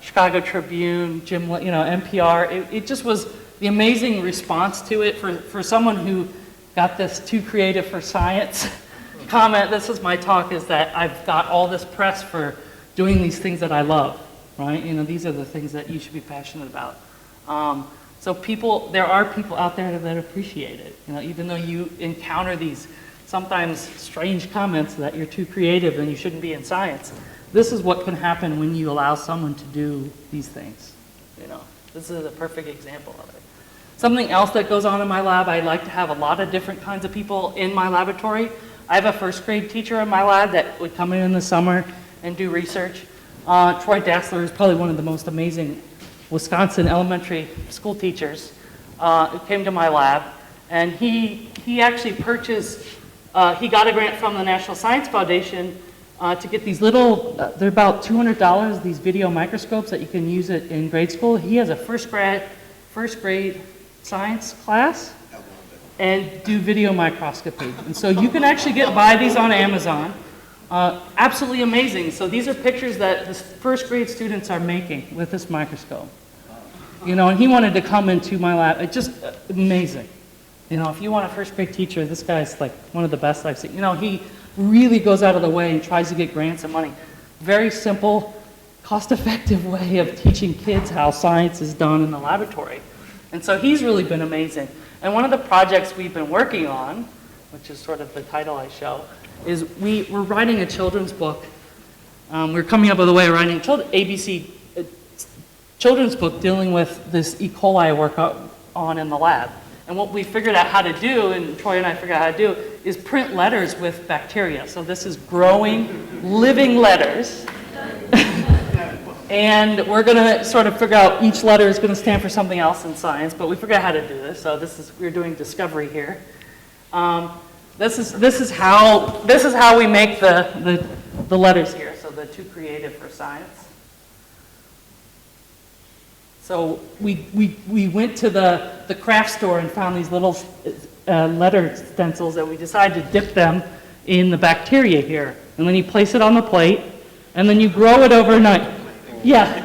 Chicago Tribune, NPR. It just was the amazing response to it for someone who got this too creative for science. comment, this is my talk, is that I've got all this press for doing these things that I love, right? You know, these are the things that you should be passionate about. So there are people out there that appreciate it. You know, even though you encounter these sometimes strange comments that you're too creative and you shouldn't be in science, this is what can happen when you allow someone to do these things. You know, this is a perfect example of it. Something else that goes on in my lab, I like to have a lot of different kinds of people in my laboratory. I have a first grade teacher in my lab that would come in the summer and do research. Troy Dassler is probably one of the most amazing Wisconsin elementary school teachers who came to my lab. And he actually purchased, he got a grant from the National Science Foundation to get these little, they're about $200, these video microscopes that you can use it in grade school. He has a first grade science class and do video microscopy. And so you can actually buy these on Amazon. Absolutely amazing. So these are pictures that the first grade students are making with this microscope. You know, and he wanted to come into my lab. It's just amazing. You know, if you want a first grade teacher, this guy's like one of the best I've seen. You know, he really goes out of the way and tries to get grants and money. Very simple, cost-effective way of teaching kids how science is done in the laboratory. And so he's really been amazing. And one of the projects we've been working on, which is sort of the title I show, is we're writing a children's book. We're coming up with a way of writing ABC children's book dealing with this E. coli I work on in the lab. And what we figured out how to do, and Troy and I figured out how to do, is print letters with bacteria. So this is growing, living letters. And we're going to sort of figure out each letter is going to stand for something else in science, but we figured out how to do this. So we're doing discovery here. This is how we make the letters here. So the too creative for science. So we went to the craft store and found these little letter stencils that we decided to dip them in the bacteria here. And then you place it on the plate, and then you grow it overnight. Yeah,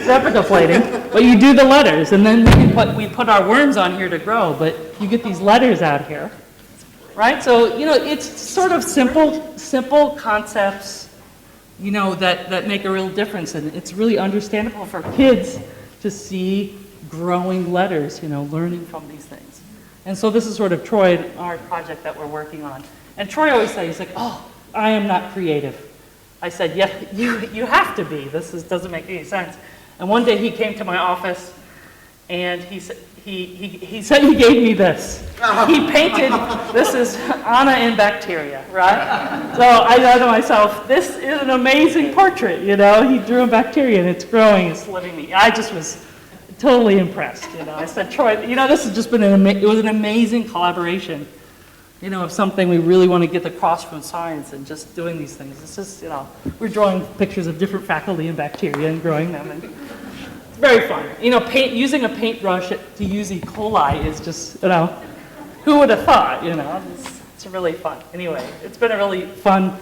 replica plating. But you do the letters, and then we put our worms on here to grow, but you get these letters out here. Right? So, you know, it's sort of simple concepts, you know, that make a real difference. And it's really understandable for kids to see growing letters, you know, learning from these things. And so this is sort of Troy, our project that we're working on. And Troy always says, he's like, oh, I am not creative. I said, yeah, you have to be. This doesn't make any sense. And one day he came to my office and he said he gave me this. He painted, this is Anna in bacteria, right? So I thought to myself, this is an amazing portrait, you know? He drew a bacteria and it's growing, it's living me. I just was totally impressed, you know? I said, Troy, you know, this has just been it was an amazing collaboration, you know, of something we really want to get across from science and just doing these things. It's just, you know, we're drawing pictures of different faculty and bacteria and growing them, and it's very fun. You know, using a paintbrush to use E. coli is just, you know, who would have thought, you know? It's really fun. Anyway, it's been a really fun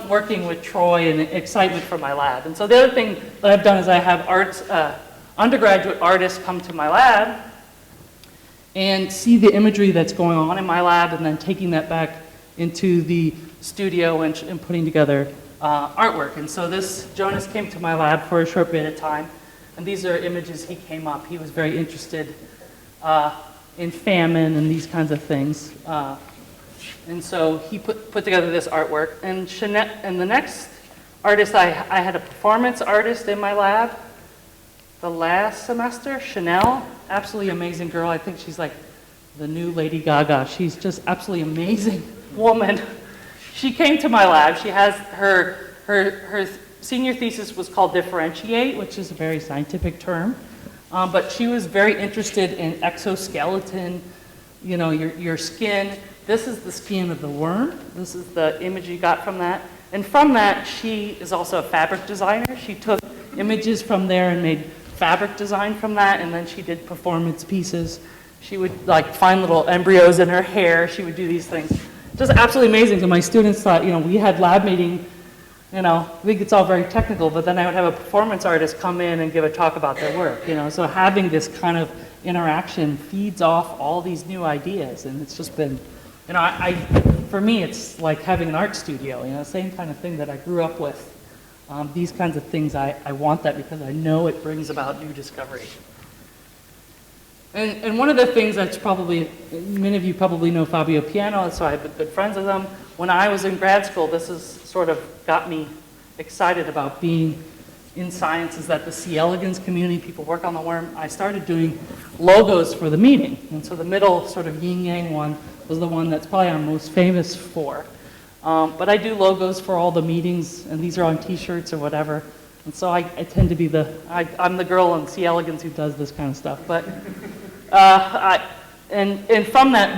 working with Troy and excitement for my lab. And so the other thing that I've done is I have undergraduate artists come to my lab and see the imagery that's going on in my lab and then taking that back into the studio and putting together artwork. And so Jonas came to my lab for a short bit of time, and these are images he came up. He was very interested in famine and these kinds of things. And so he put together this artwork. And the next artist, I had a performance artist in my lab the last semester, Chanel, absolutely amazing girl. I think she's like the new Lady Gaga. She's just absolutely amazing woman. She came to my lab. She has her senior thesis was called Differentiate, which is a very scientific term. But she was very interested in exoskeleton, you know, your skin. This is the skin of the worm. This is the image you got from that. And from that, she is also a fabric designer. She took images from there and made fabric design from that, and then she did performance pieces. She would like find little embryos in her hair. She would do these things. Just absolutely amazing. So my students thought, you know, we had lab meeting, you know, I think it's all very technical, but then I would have a performance artist come in and give a talk about their work, you know. So having this kind of interaction feeds off all these new ideas, and it's just been You know, for me, it's like having an art studio, you know, same kind of thing that I grew up with. These kinds of things, I want that because I know it brings about new discovery. And one of the things that's probably, many of you probably know Fabio Piano, so I've been good friends with him. When I was in grad school, this has sort of got me excited about being in science, is that the C.elegans community, people work on the worm. I started doing logos for the meeting. And so the middle sort of yin-yang one was the one that's probably I'm most famous for. But I do logos for all the meetings, and these are on t-shirts or whatever. And so I tend to be I'm the girl in C.elegans who does this kind of stuff. But, and from that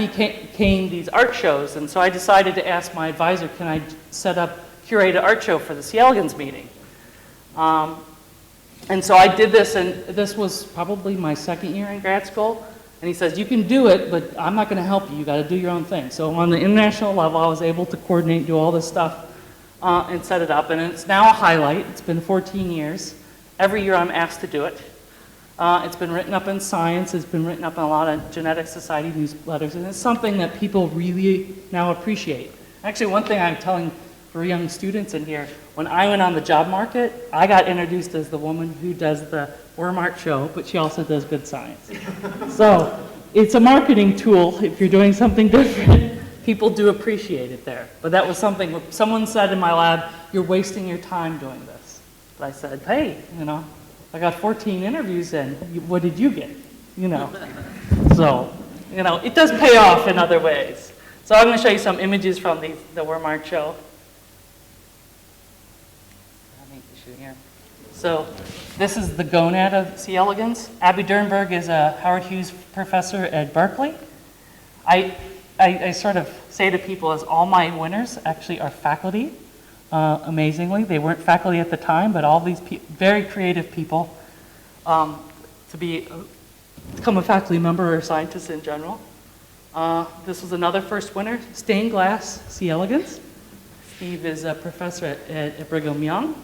came these art shows. And so I decided to ask my advisor, can I curate an art show for the C.elegans meeting? And so I did this, and this was probably my second year in grad school. And he says, you can do it, but I'm not going to help you. You got to do your own thing. So on the international level, I was able to coordinate, do all this stuff, and set it up. And it's now a highlight. It's been 14 years. Every year I'm asked to do it. It's been written up in Science. It's been written up in a lot of Genetic Society newsletters. And it's something that people really now appreciate. Actually, one thing I'm telling for young students in here, when I went on the job market, I got introduced as the woman who does the worm art show, but she also does good science. So it's a marketing tool. If you're doing something different, people do appreciate it there. But that was something, someone said in my lab, you're wasting your time doing this. But I said, hey, you know, I got 14 interviews in. What did you get? You know. So, you know, it does pay off in other ways. So I'm going to show you some images from the worm art show. Here. So this is the gonad of C.elegans. Abby Dernberg is a Howard Hughes professor at Berkeley. I sort of say to people as all my winners actually are faculty, amazingly. They weren't faculty at the time, but all these very creative people to become a faculty member or a scientist in general. This was another first winner, stained glass C.elegans. Steve is a professor at Brigham Young.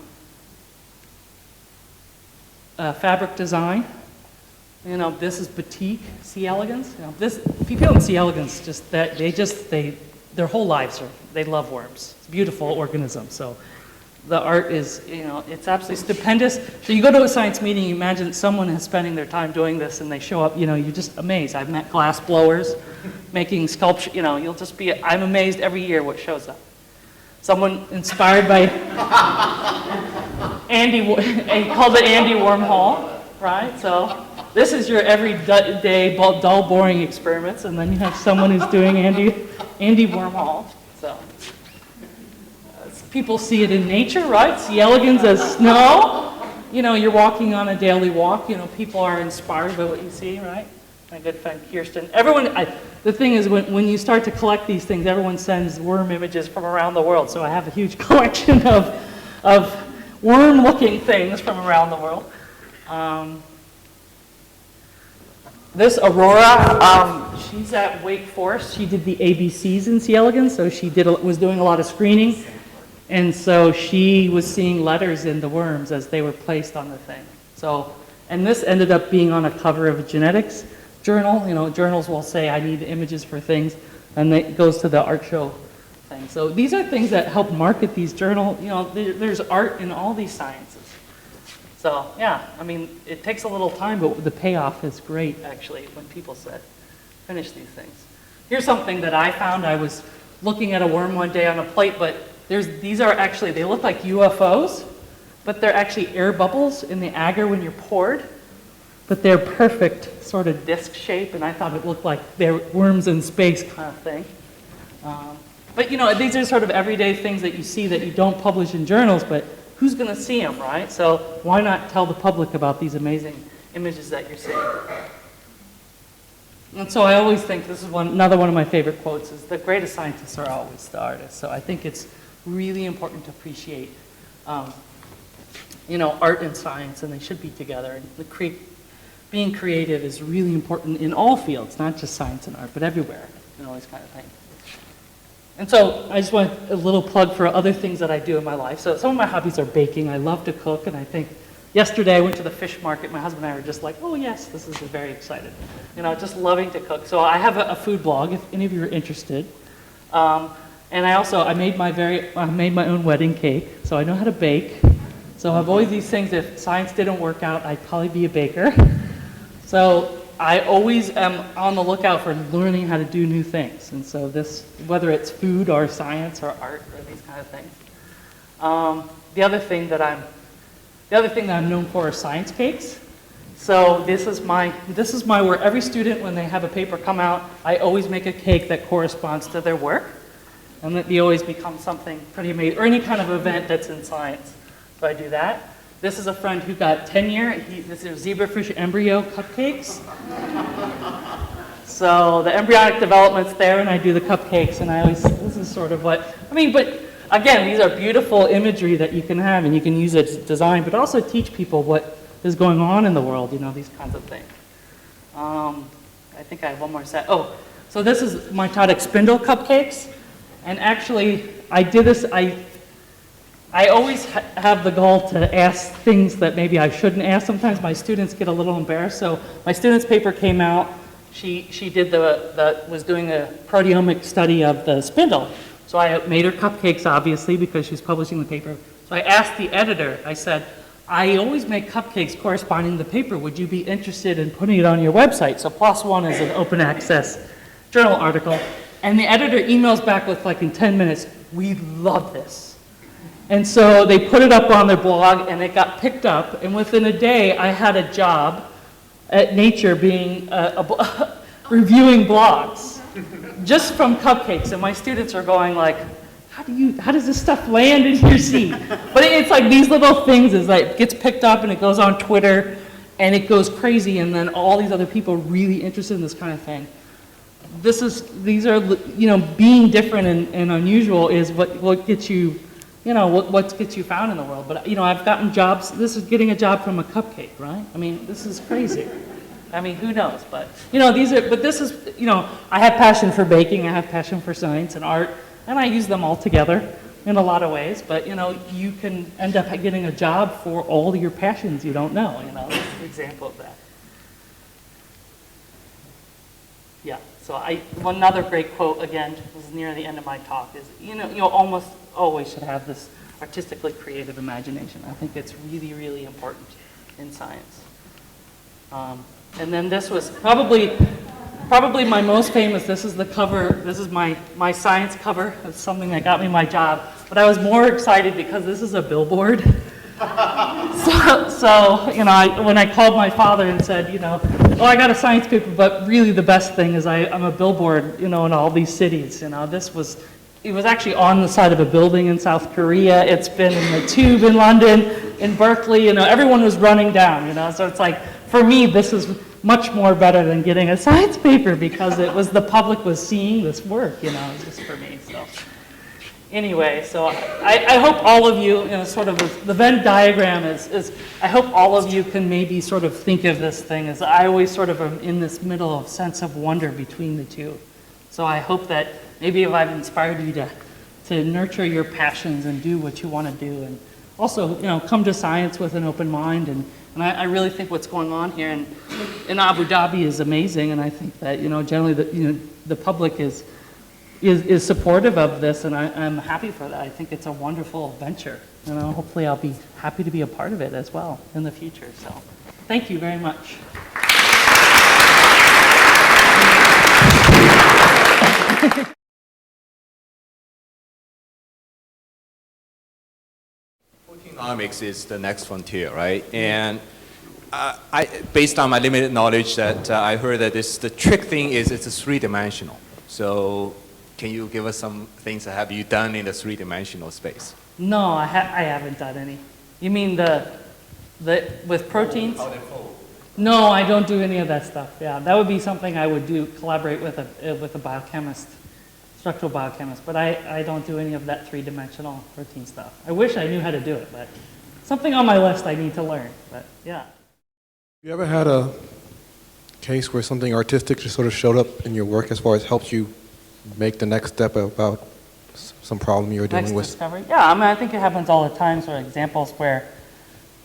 Fabric design, you know, this is batik C.elegans. You know, people in C.elegans their whole lives they love worms. It's a beautiful organism. So the art is, you know, it's absolutely stupendous. So you go to a science meeting, you imagine someone is spending their time doing this, and they show up. You know, you're just amazed. I've met glass blowers making sculpture. You know, you'll just be. I'm amazed every year what shows up. Someone inspired by Andy, he called it Andy Wormhole, right? So this is your everyday dull, boring experiments, and then you have someone who's doing Andy Wormhole. So people see it in nature, right? C.elegans as snow. You know, you're walking on a daily walk. You know, people are inspired by what you see, right? My good friend Kirsten. The thing is, when you start to collect these things, everyone sends worm images from around the world. So I have a huge collection of worm-looking things from around the world. This Aurora, she's at Wake Forest. She did the ABCs in C.elegans, so she was doing a lot of screening. And so she was seeing letters in the worms as they were placed on the thing. So, and this ended up being on a cover of a genetics journal. You know, journals will say, I need images for things, and it goes to the art show thing. So these are things that help market these journals. You know, there's art in all these sciences. So yeah, I mean, it takes a little time, but the payoff is great, actually, when people finish these things. Here's something that I found. I was looking at a worm one day on a plate, but these are actually, they look like UFOs, but they're actually air bubbles in the agar when you're poured. But they're perfect sort of disc shape, and I thought it looked like they're worms in space kind of thing. But you know, these are sort of everyday things that you see that you don't publish in journals, but who's going to see them, right? So why not tell the public about these amazing images that you're seeing? And so I always think, this is another one of my favorite quotes, is the greatest scientists are always the artists. So I think it's really important to appreciate, you know, art and science, and they should be together. And being creative is really important in all fields, not just science and art, but everywhere, and all these kind of things. And so I just want a little plug for other things that I do in my life. So some of my hobbies are baking. I love to cook, and I think yesterday I went to the fish market. My husband and I were just like, oh yes, this is very excited. You know, just loving to cook. So I have a food blog, if any of you are interested. And I made my own wedding cake, so I know how to bake. So I've always these things, if science didn't work out, I'd probably be a baker. So I always am on the lookout for learning how to do new things. And so this, whether it's food or science or art or these kind of things. The other thing that I'm known for is science cakes. So this is my where every student, when they have a paper come out, I always make a cake that corresponds to their work. And that they always become something pretty amazing, or any kind of event that's in science. So I do that. This is a friend who got tenure. This is zebrafish embryo cupcakes. So the embryonic development's there, and I do the cupcakes, and this is sort of what, but again, these are beautiful imagery that you can have, and you can use it to design, but also teach people what is going on in the world, these kinds of things. I think I have one more set. Oh, so this is mitotic spindle cupcakes. And actually, I did this, I always have the goal to ask things that maybe I shouldn't ask. Sometimes my students get a little embarrassed. So my student's paper came out. She was doing a proteomic study of the spindle. So I made her cupcakes, obviously, because she's publishing the paper. So I asked the editor, I said, I always make cupcakes corresponding to the paper. Would you be interested in putting it on your website? So PLOS ONE is an open access journal article. And the editor emails back with, like, in 10 minutes, we love this. And so they put it up on their blog, and it got picked up. And within a day, I had a job at Nature being reviewing blogs just from cupcakes. And my students are going like, how does this stuff land in your seat? But it's like these little things is like, it gets picked up and it goes on Twitter and it goes crazy. And then all these other people are really interested in this kind of thing. These are, being different and unusual is what gets you, what gets you found in the world. But, I've gotten jobs, this is getting a job from a cupcake, right? This is crazy. Who knows? But, I have passion for baking, I have passion for science and art, and I use them all together in a lot of ways. But, you can end up getting a job for all your passions you don't know, This is an example of that. Yeah. So another great quote, again, this is near the end of my talk, is, you almost always should have this artistically creative imagination. I think it's really, really important in science. And then this was probably my most famous, this is the cover, this is my science cover. It's something that got me my job. But I was more excited because this is a billboard. So when I called my father and said, I got a science paper, but really the best thing is I'm a billboard, in all these cities. It was actually on the side of a building in South Korea. It's been in the Tube in London, in Berkeley. Everyone was running down. So it's like, for me, this is much more better than getting a science paper because the public was seeing this work. It's just for me. So. Anyway, so I hope all of you, sort of the Venn diagram is, I hope all of you can maybe sort of think of this thing as I always sort of am in this middle of sense of wonder between the two. So I hope that maybe if I've inspired you to nurture your passions and do what you want to do, and also, come to science with an open mind. And I really think what's going on here in Abu Dhabi is amazing, and I think that, generally the public is supportive of this, and I'm happy for that. I think it's a wonderful venture. Hopefully I'll be happy to be a part of it as well in the future. So thank you very much. Proteomics is the next frontier, right? And based on my limited knowledge, I heard that the trick thing is it's a three-dimensional. So can you give us some things that have you done in the three-dimensional space? No, I haven't done any. You mean with proteins? How they fold. No, I don't do any of that stuff. Yeah, that would be something I would collaborate with a biochemist, structural biochemist. But I don't do any of that three-dimensional protein stuff. I wish I knew how to do it, but something on my list I need to learn. But yeah. You ever had a case where something artistic just sort of showed up in your work as far as helped you make the next step about some problem you're dealing with? Discovery? Yeah, I think it happens all the time. Sort of examples where,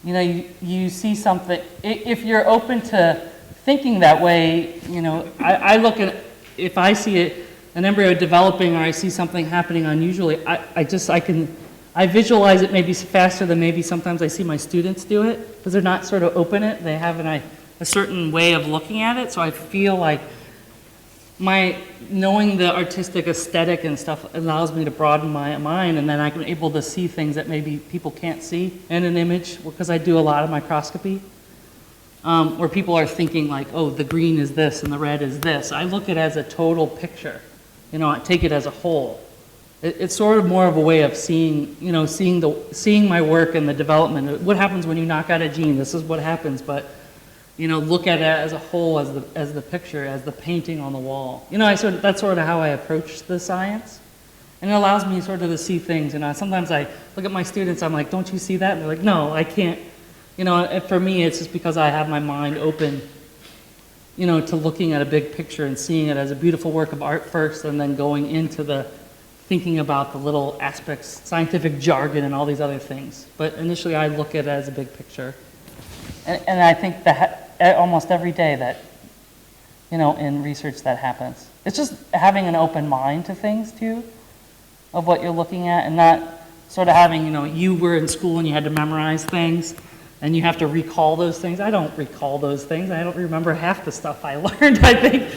you see something. If you're open to thinking that way, I look at, if I see an embryo developing or I see something happening unusually, I visualize it maybe faster than maybe sometimes I see my students do it, because they're not sort of open it. They have a certain way of looking at it, so I feel like my knowing the artistic aesthetic and stuff allows me to broaden my mind, and then I'm able to see things that maybe people can't see in an image, because I do a lot of microscopy, where people are thinking like, oh, the green is this and the red is this. I look at it as a total picture. I take it as a whole. It's sort of more of a way of seeing my work and the development. What happens when you knock out a gene? This is what happens, but look at it as a whole, as the picture, as the painting on the wall. That's sort of how I approach the science. And it allows me sort of to see things. Sometimes I look at my students, I'm like, don't you see that? And they're like, no, I can't. And for me, it's just because I have my mind open, to looking at a big picture and seeing it as a beautiful work of art first, and then going into the thinking about the little aspects, scientific jargon and all these other things. But initially, I look at it as a big picture. And I think that almost every day that, in research that happens. It's just having an open mind to things too, of what you're looking at, and not sort of having, you were in school and you had to memorize things, and you have to recall those things. I don't recall those things. I don't remember half the stuff I learned, I think.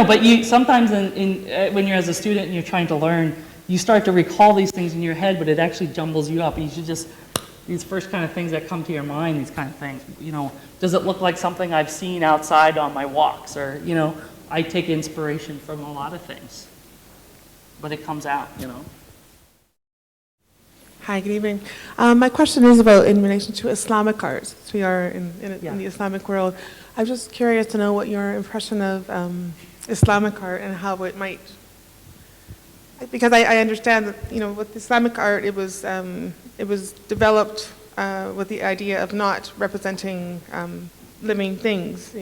But you sometimes when you're as a student and you're trying to learn, you start to recall these things in your head, but it actually jumbles you up. You should just, these first kind of things that come to your mind, these kind of things, does it look like something I've seen outside on my walks? Or, I take inspiration from a lot of things, but it comes out, Hi, good evening. My question is about in relation to Islamic art, since we are in the Islamic world. I'm just curious to know what your impression of Islamic art and how it might, because I understand that, with Islamic art, it was developed with the idea of not representing living things,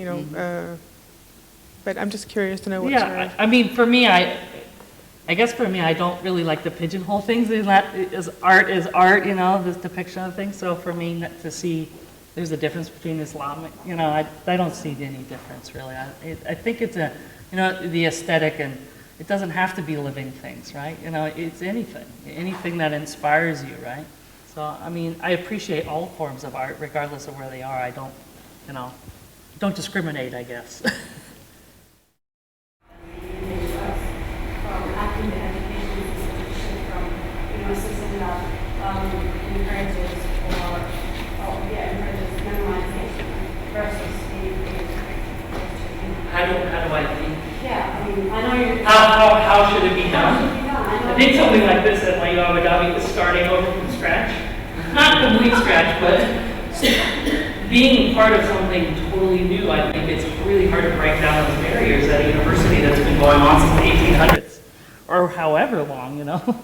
but I'm just curious to know what your... I mean, for me, I guess for me, I don't really like to pigeonhole things. Art is art, this depiction of things. So for me, to see there's a difference between Islamic, I don't see any difference really. I think it's the aesthetic, and it doesn't have to be living things, right? It's anything that inspires you, right? So, I mean, I appreciate all forms of art, regardless of where they are. I don't discriminate, I guess. How do I think? Yeah, I mean, I know you're... How should it be done? I I think something like this at NYU Abu Dhabi is starting over from scratch. Not complete scratch, but being part of something totally new. I think it's really hard to break down those barriers at a university that's been going on since the 1800s, or however long,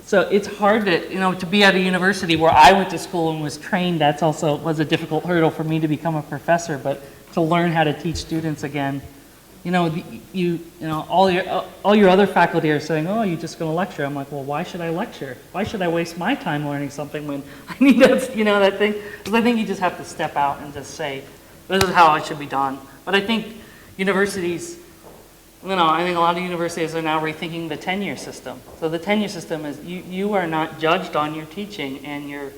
So it's hard to be at a university where I went to school and was trained. That's also was a difficult hurdle for me to become a professor, but to learn how to teach students again. All your other faculty are saying, oh, you're just going to lecture. I'm like, well, why should I lecture? Why should I waste my time learning something when I need that thing? Because I think you just have to step out and just say, this is how it should be done. But I think universities, I think a lot of universities are now rethinking the tenure system. So the tenure system is you are not judged on your teaching and your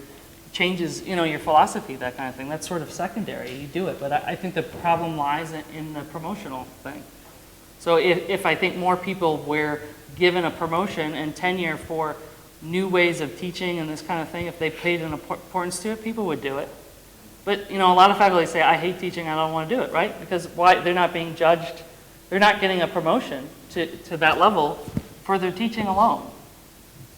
changes, your philosophy, that kind of thing. That's sort of secondary. You do it. But I think the problem lies in the promotional thing. So if I think more people were given a promotion and tenure for new ways of teaching and this kind of thing, if they paid an importance to it, people would do it. But, a lot of faculty say, I hate teaching, I don't want to do it, right? Because why? They're not being judged. They're not getting a promotion to that level for their teaching alone.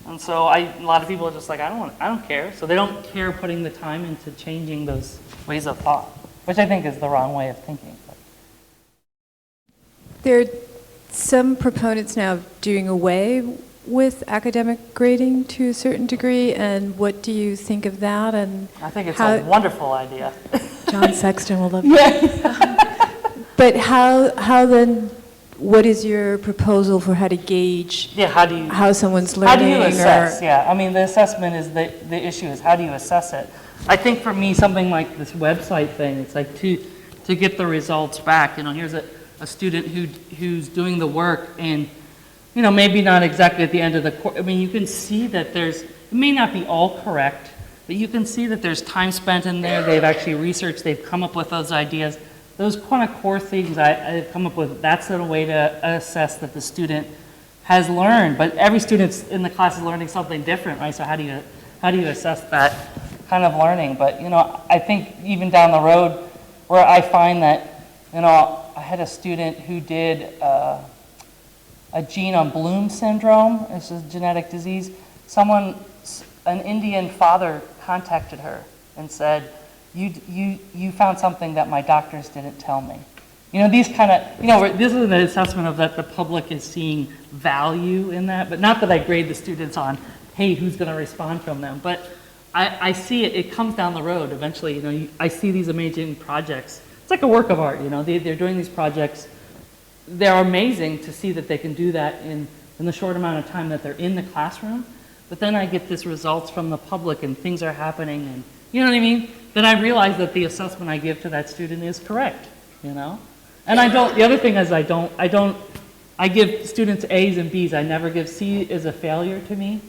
And so a lot of people are just like, I don't care. So they don't care putting the time into changing those ways of thought, which I think is the wrong way of thinking. There are some proponents now doing away with academic grading to a certain degree, and what do you think of that? And I think it's a wonderful idea. John Sexton will love it. But how then? What is your proposal for how to gauge how someone's learning? How do you assess? I mean, the assessment is the issue is how do you assess it? I think for me, something like this website thing, it's like to get the results back. Here's a student who's doing the work, and you know, maybe not exactly at the end of the course. I mean, you can see that it may not be all correct, but you can see that there's time spent in there. They've actually researched, they've come up with those ideas. Those kind of core things I've come up with, that's a way to assess that the student has learned. But every student in the class is learning something different, right? So how do you assess that kind of learning? But, you know, I think even down the road where I find that, you know, I had a student who did a gene on Bloom syndrome. It's a genetic disease. An Indian father contacted her and said, you found something that my doctors didn't tell me. You know, these kind of, you know, this is an assessment of that the public is seeing value in that, but not that I grade the students on, hey, who's going to respond from them. But I see it comes down the road eventually. You know, I see these amazing projects. It's like a work of art, you know. They're doing these projects. They're amazing to see that they can do that in the short amount of time that they're in the classroom. But then I get these results from the public and things are happening and, you know what I mean? Then I realize that the assessment I give to that student is correct, you know? And the other thing is I give students A's and B's. I never give C as a failure to me.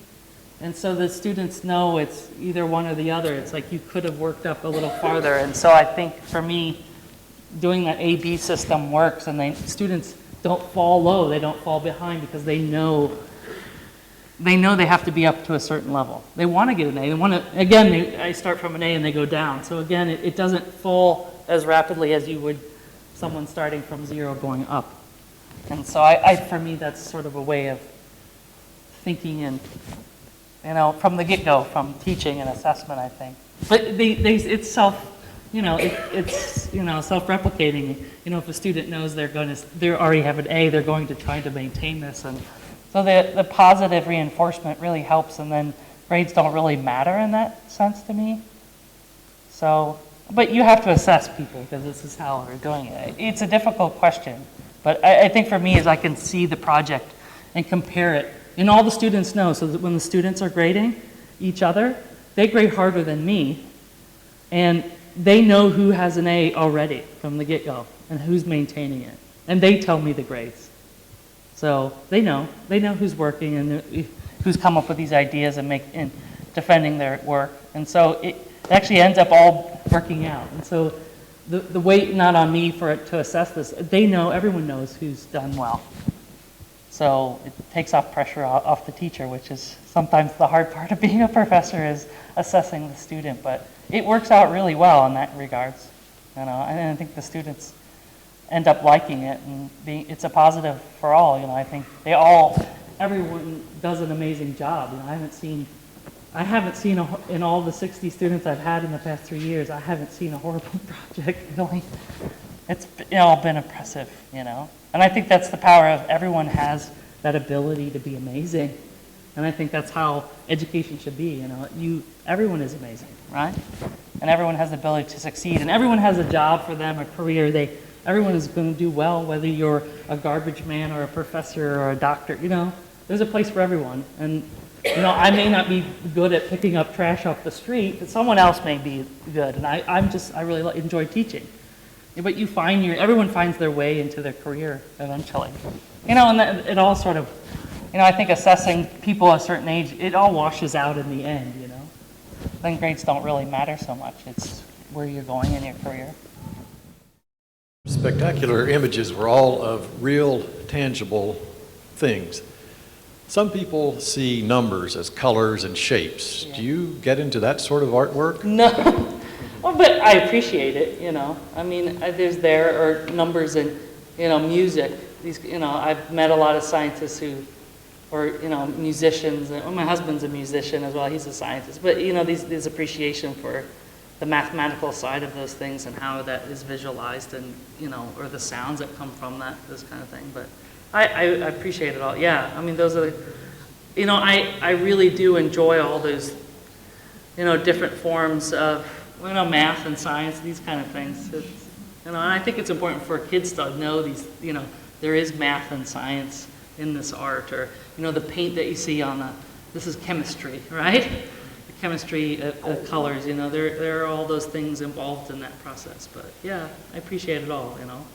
And so the students know it's either one or the other. It's like you could have worked up a little farther. And so I think for me, doing that A-B system works, and students don't fall low. They don't fall behind because they know they have to be up to a certain level. They want to get an A. They want to, again, I start from an A and they go down. So again, it doesn't fall as rapidly as you would someone starting from 0 going up. And so for me, that's sort of a way of thinking and, you know, from the get-go, from teaching and assessment, I think. But it's self-replicating. You know, if a student knows they already have an A, they're going to try to maintain this. And so the positive reinforcement really helps, and then grades don't really matter in that sense to me. So, but you have to assess people because this is how we're doing it. It's a difficult question, but I think for me is I can see the project and compare it. And all the students know, so that when the students are grading each other, they grade harder than me, and they know who has an A already from the get-go and who's maintaining it. And they tell me the grades. So they know who's working and who's come up with these ideas and defending their work. And so it actually ends up all working out. And so the weight not on me for it to assess this, everyone knows who's done well. So it takes off pressure off the teacher, which is sometimes the hard part of being a professor is assessing the student. But it works out really well in that regards. You know, and I think the students end up liking it, and it's a positive for all. You know, I think everyone does an amazing job. You know, I haven't seen in all the 60 students I've had in the past 3 years, I haven't seen a horrible project. Really, it's all been impressive. You know. And I think that's the power of everyone has that ability to be amazing. And I think that's how education should be. You know, everyone is amazing, right? And everyone has the ability to succeed. And everyone has a job for them, a career. Everyone is going to do well, whether you're a garbage man or a professor or a doctor. You know, there's a place for everyone. And, you know, I may not be good at picking up trash off the street, but someone else may be good. And I really enjoy teaching. But everyone finds their way into their career eventually. You know, and it all sort of, you know, I think assessing people at a certain age, it all washes out in the end, you know. Then grades don't really matter so much. It's where you're going in your career. Spectacular images were all of real, tangible things. Some people see numbers as colors and shapes. Yeah. Do you get into that sort of artwork? No. Well, but I appreciate it, you know. I mean, there are numbers in, you know, music. I've met a lot of scientists musicians. My husband's a musician as well. He's a scientist. But, you know, these appreciation for the mathematical side of those things and how that is visualized and, you know, or the sounds that come from that, this kind of thing. But I appreciate it all. Yeah, I mean, those are you know, I really do enjoy all those, you know, different forms of, you know, math and science, these kind of things. You know, and I think it's important for kids to know these, you know, there is math and science in this art, or, you know, the paint that you see this is chemistry, right? The chemistry of colors, you know, there are all those things involved in that process. But yeah, I appreciate it all, you know.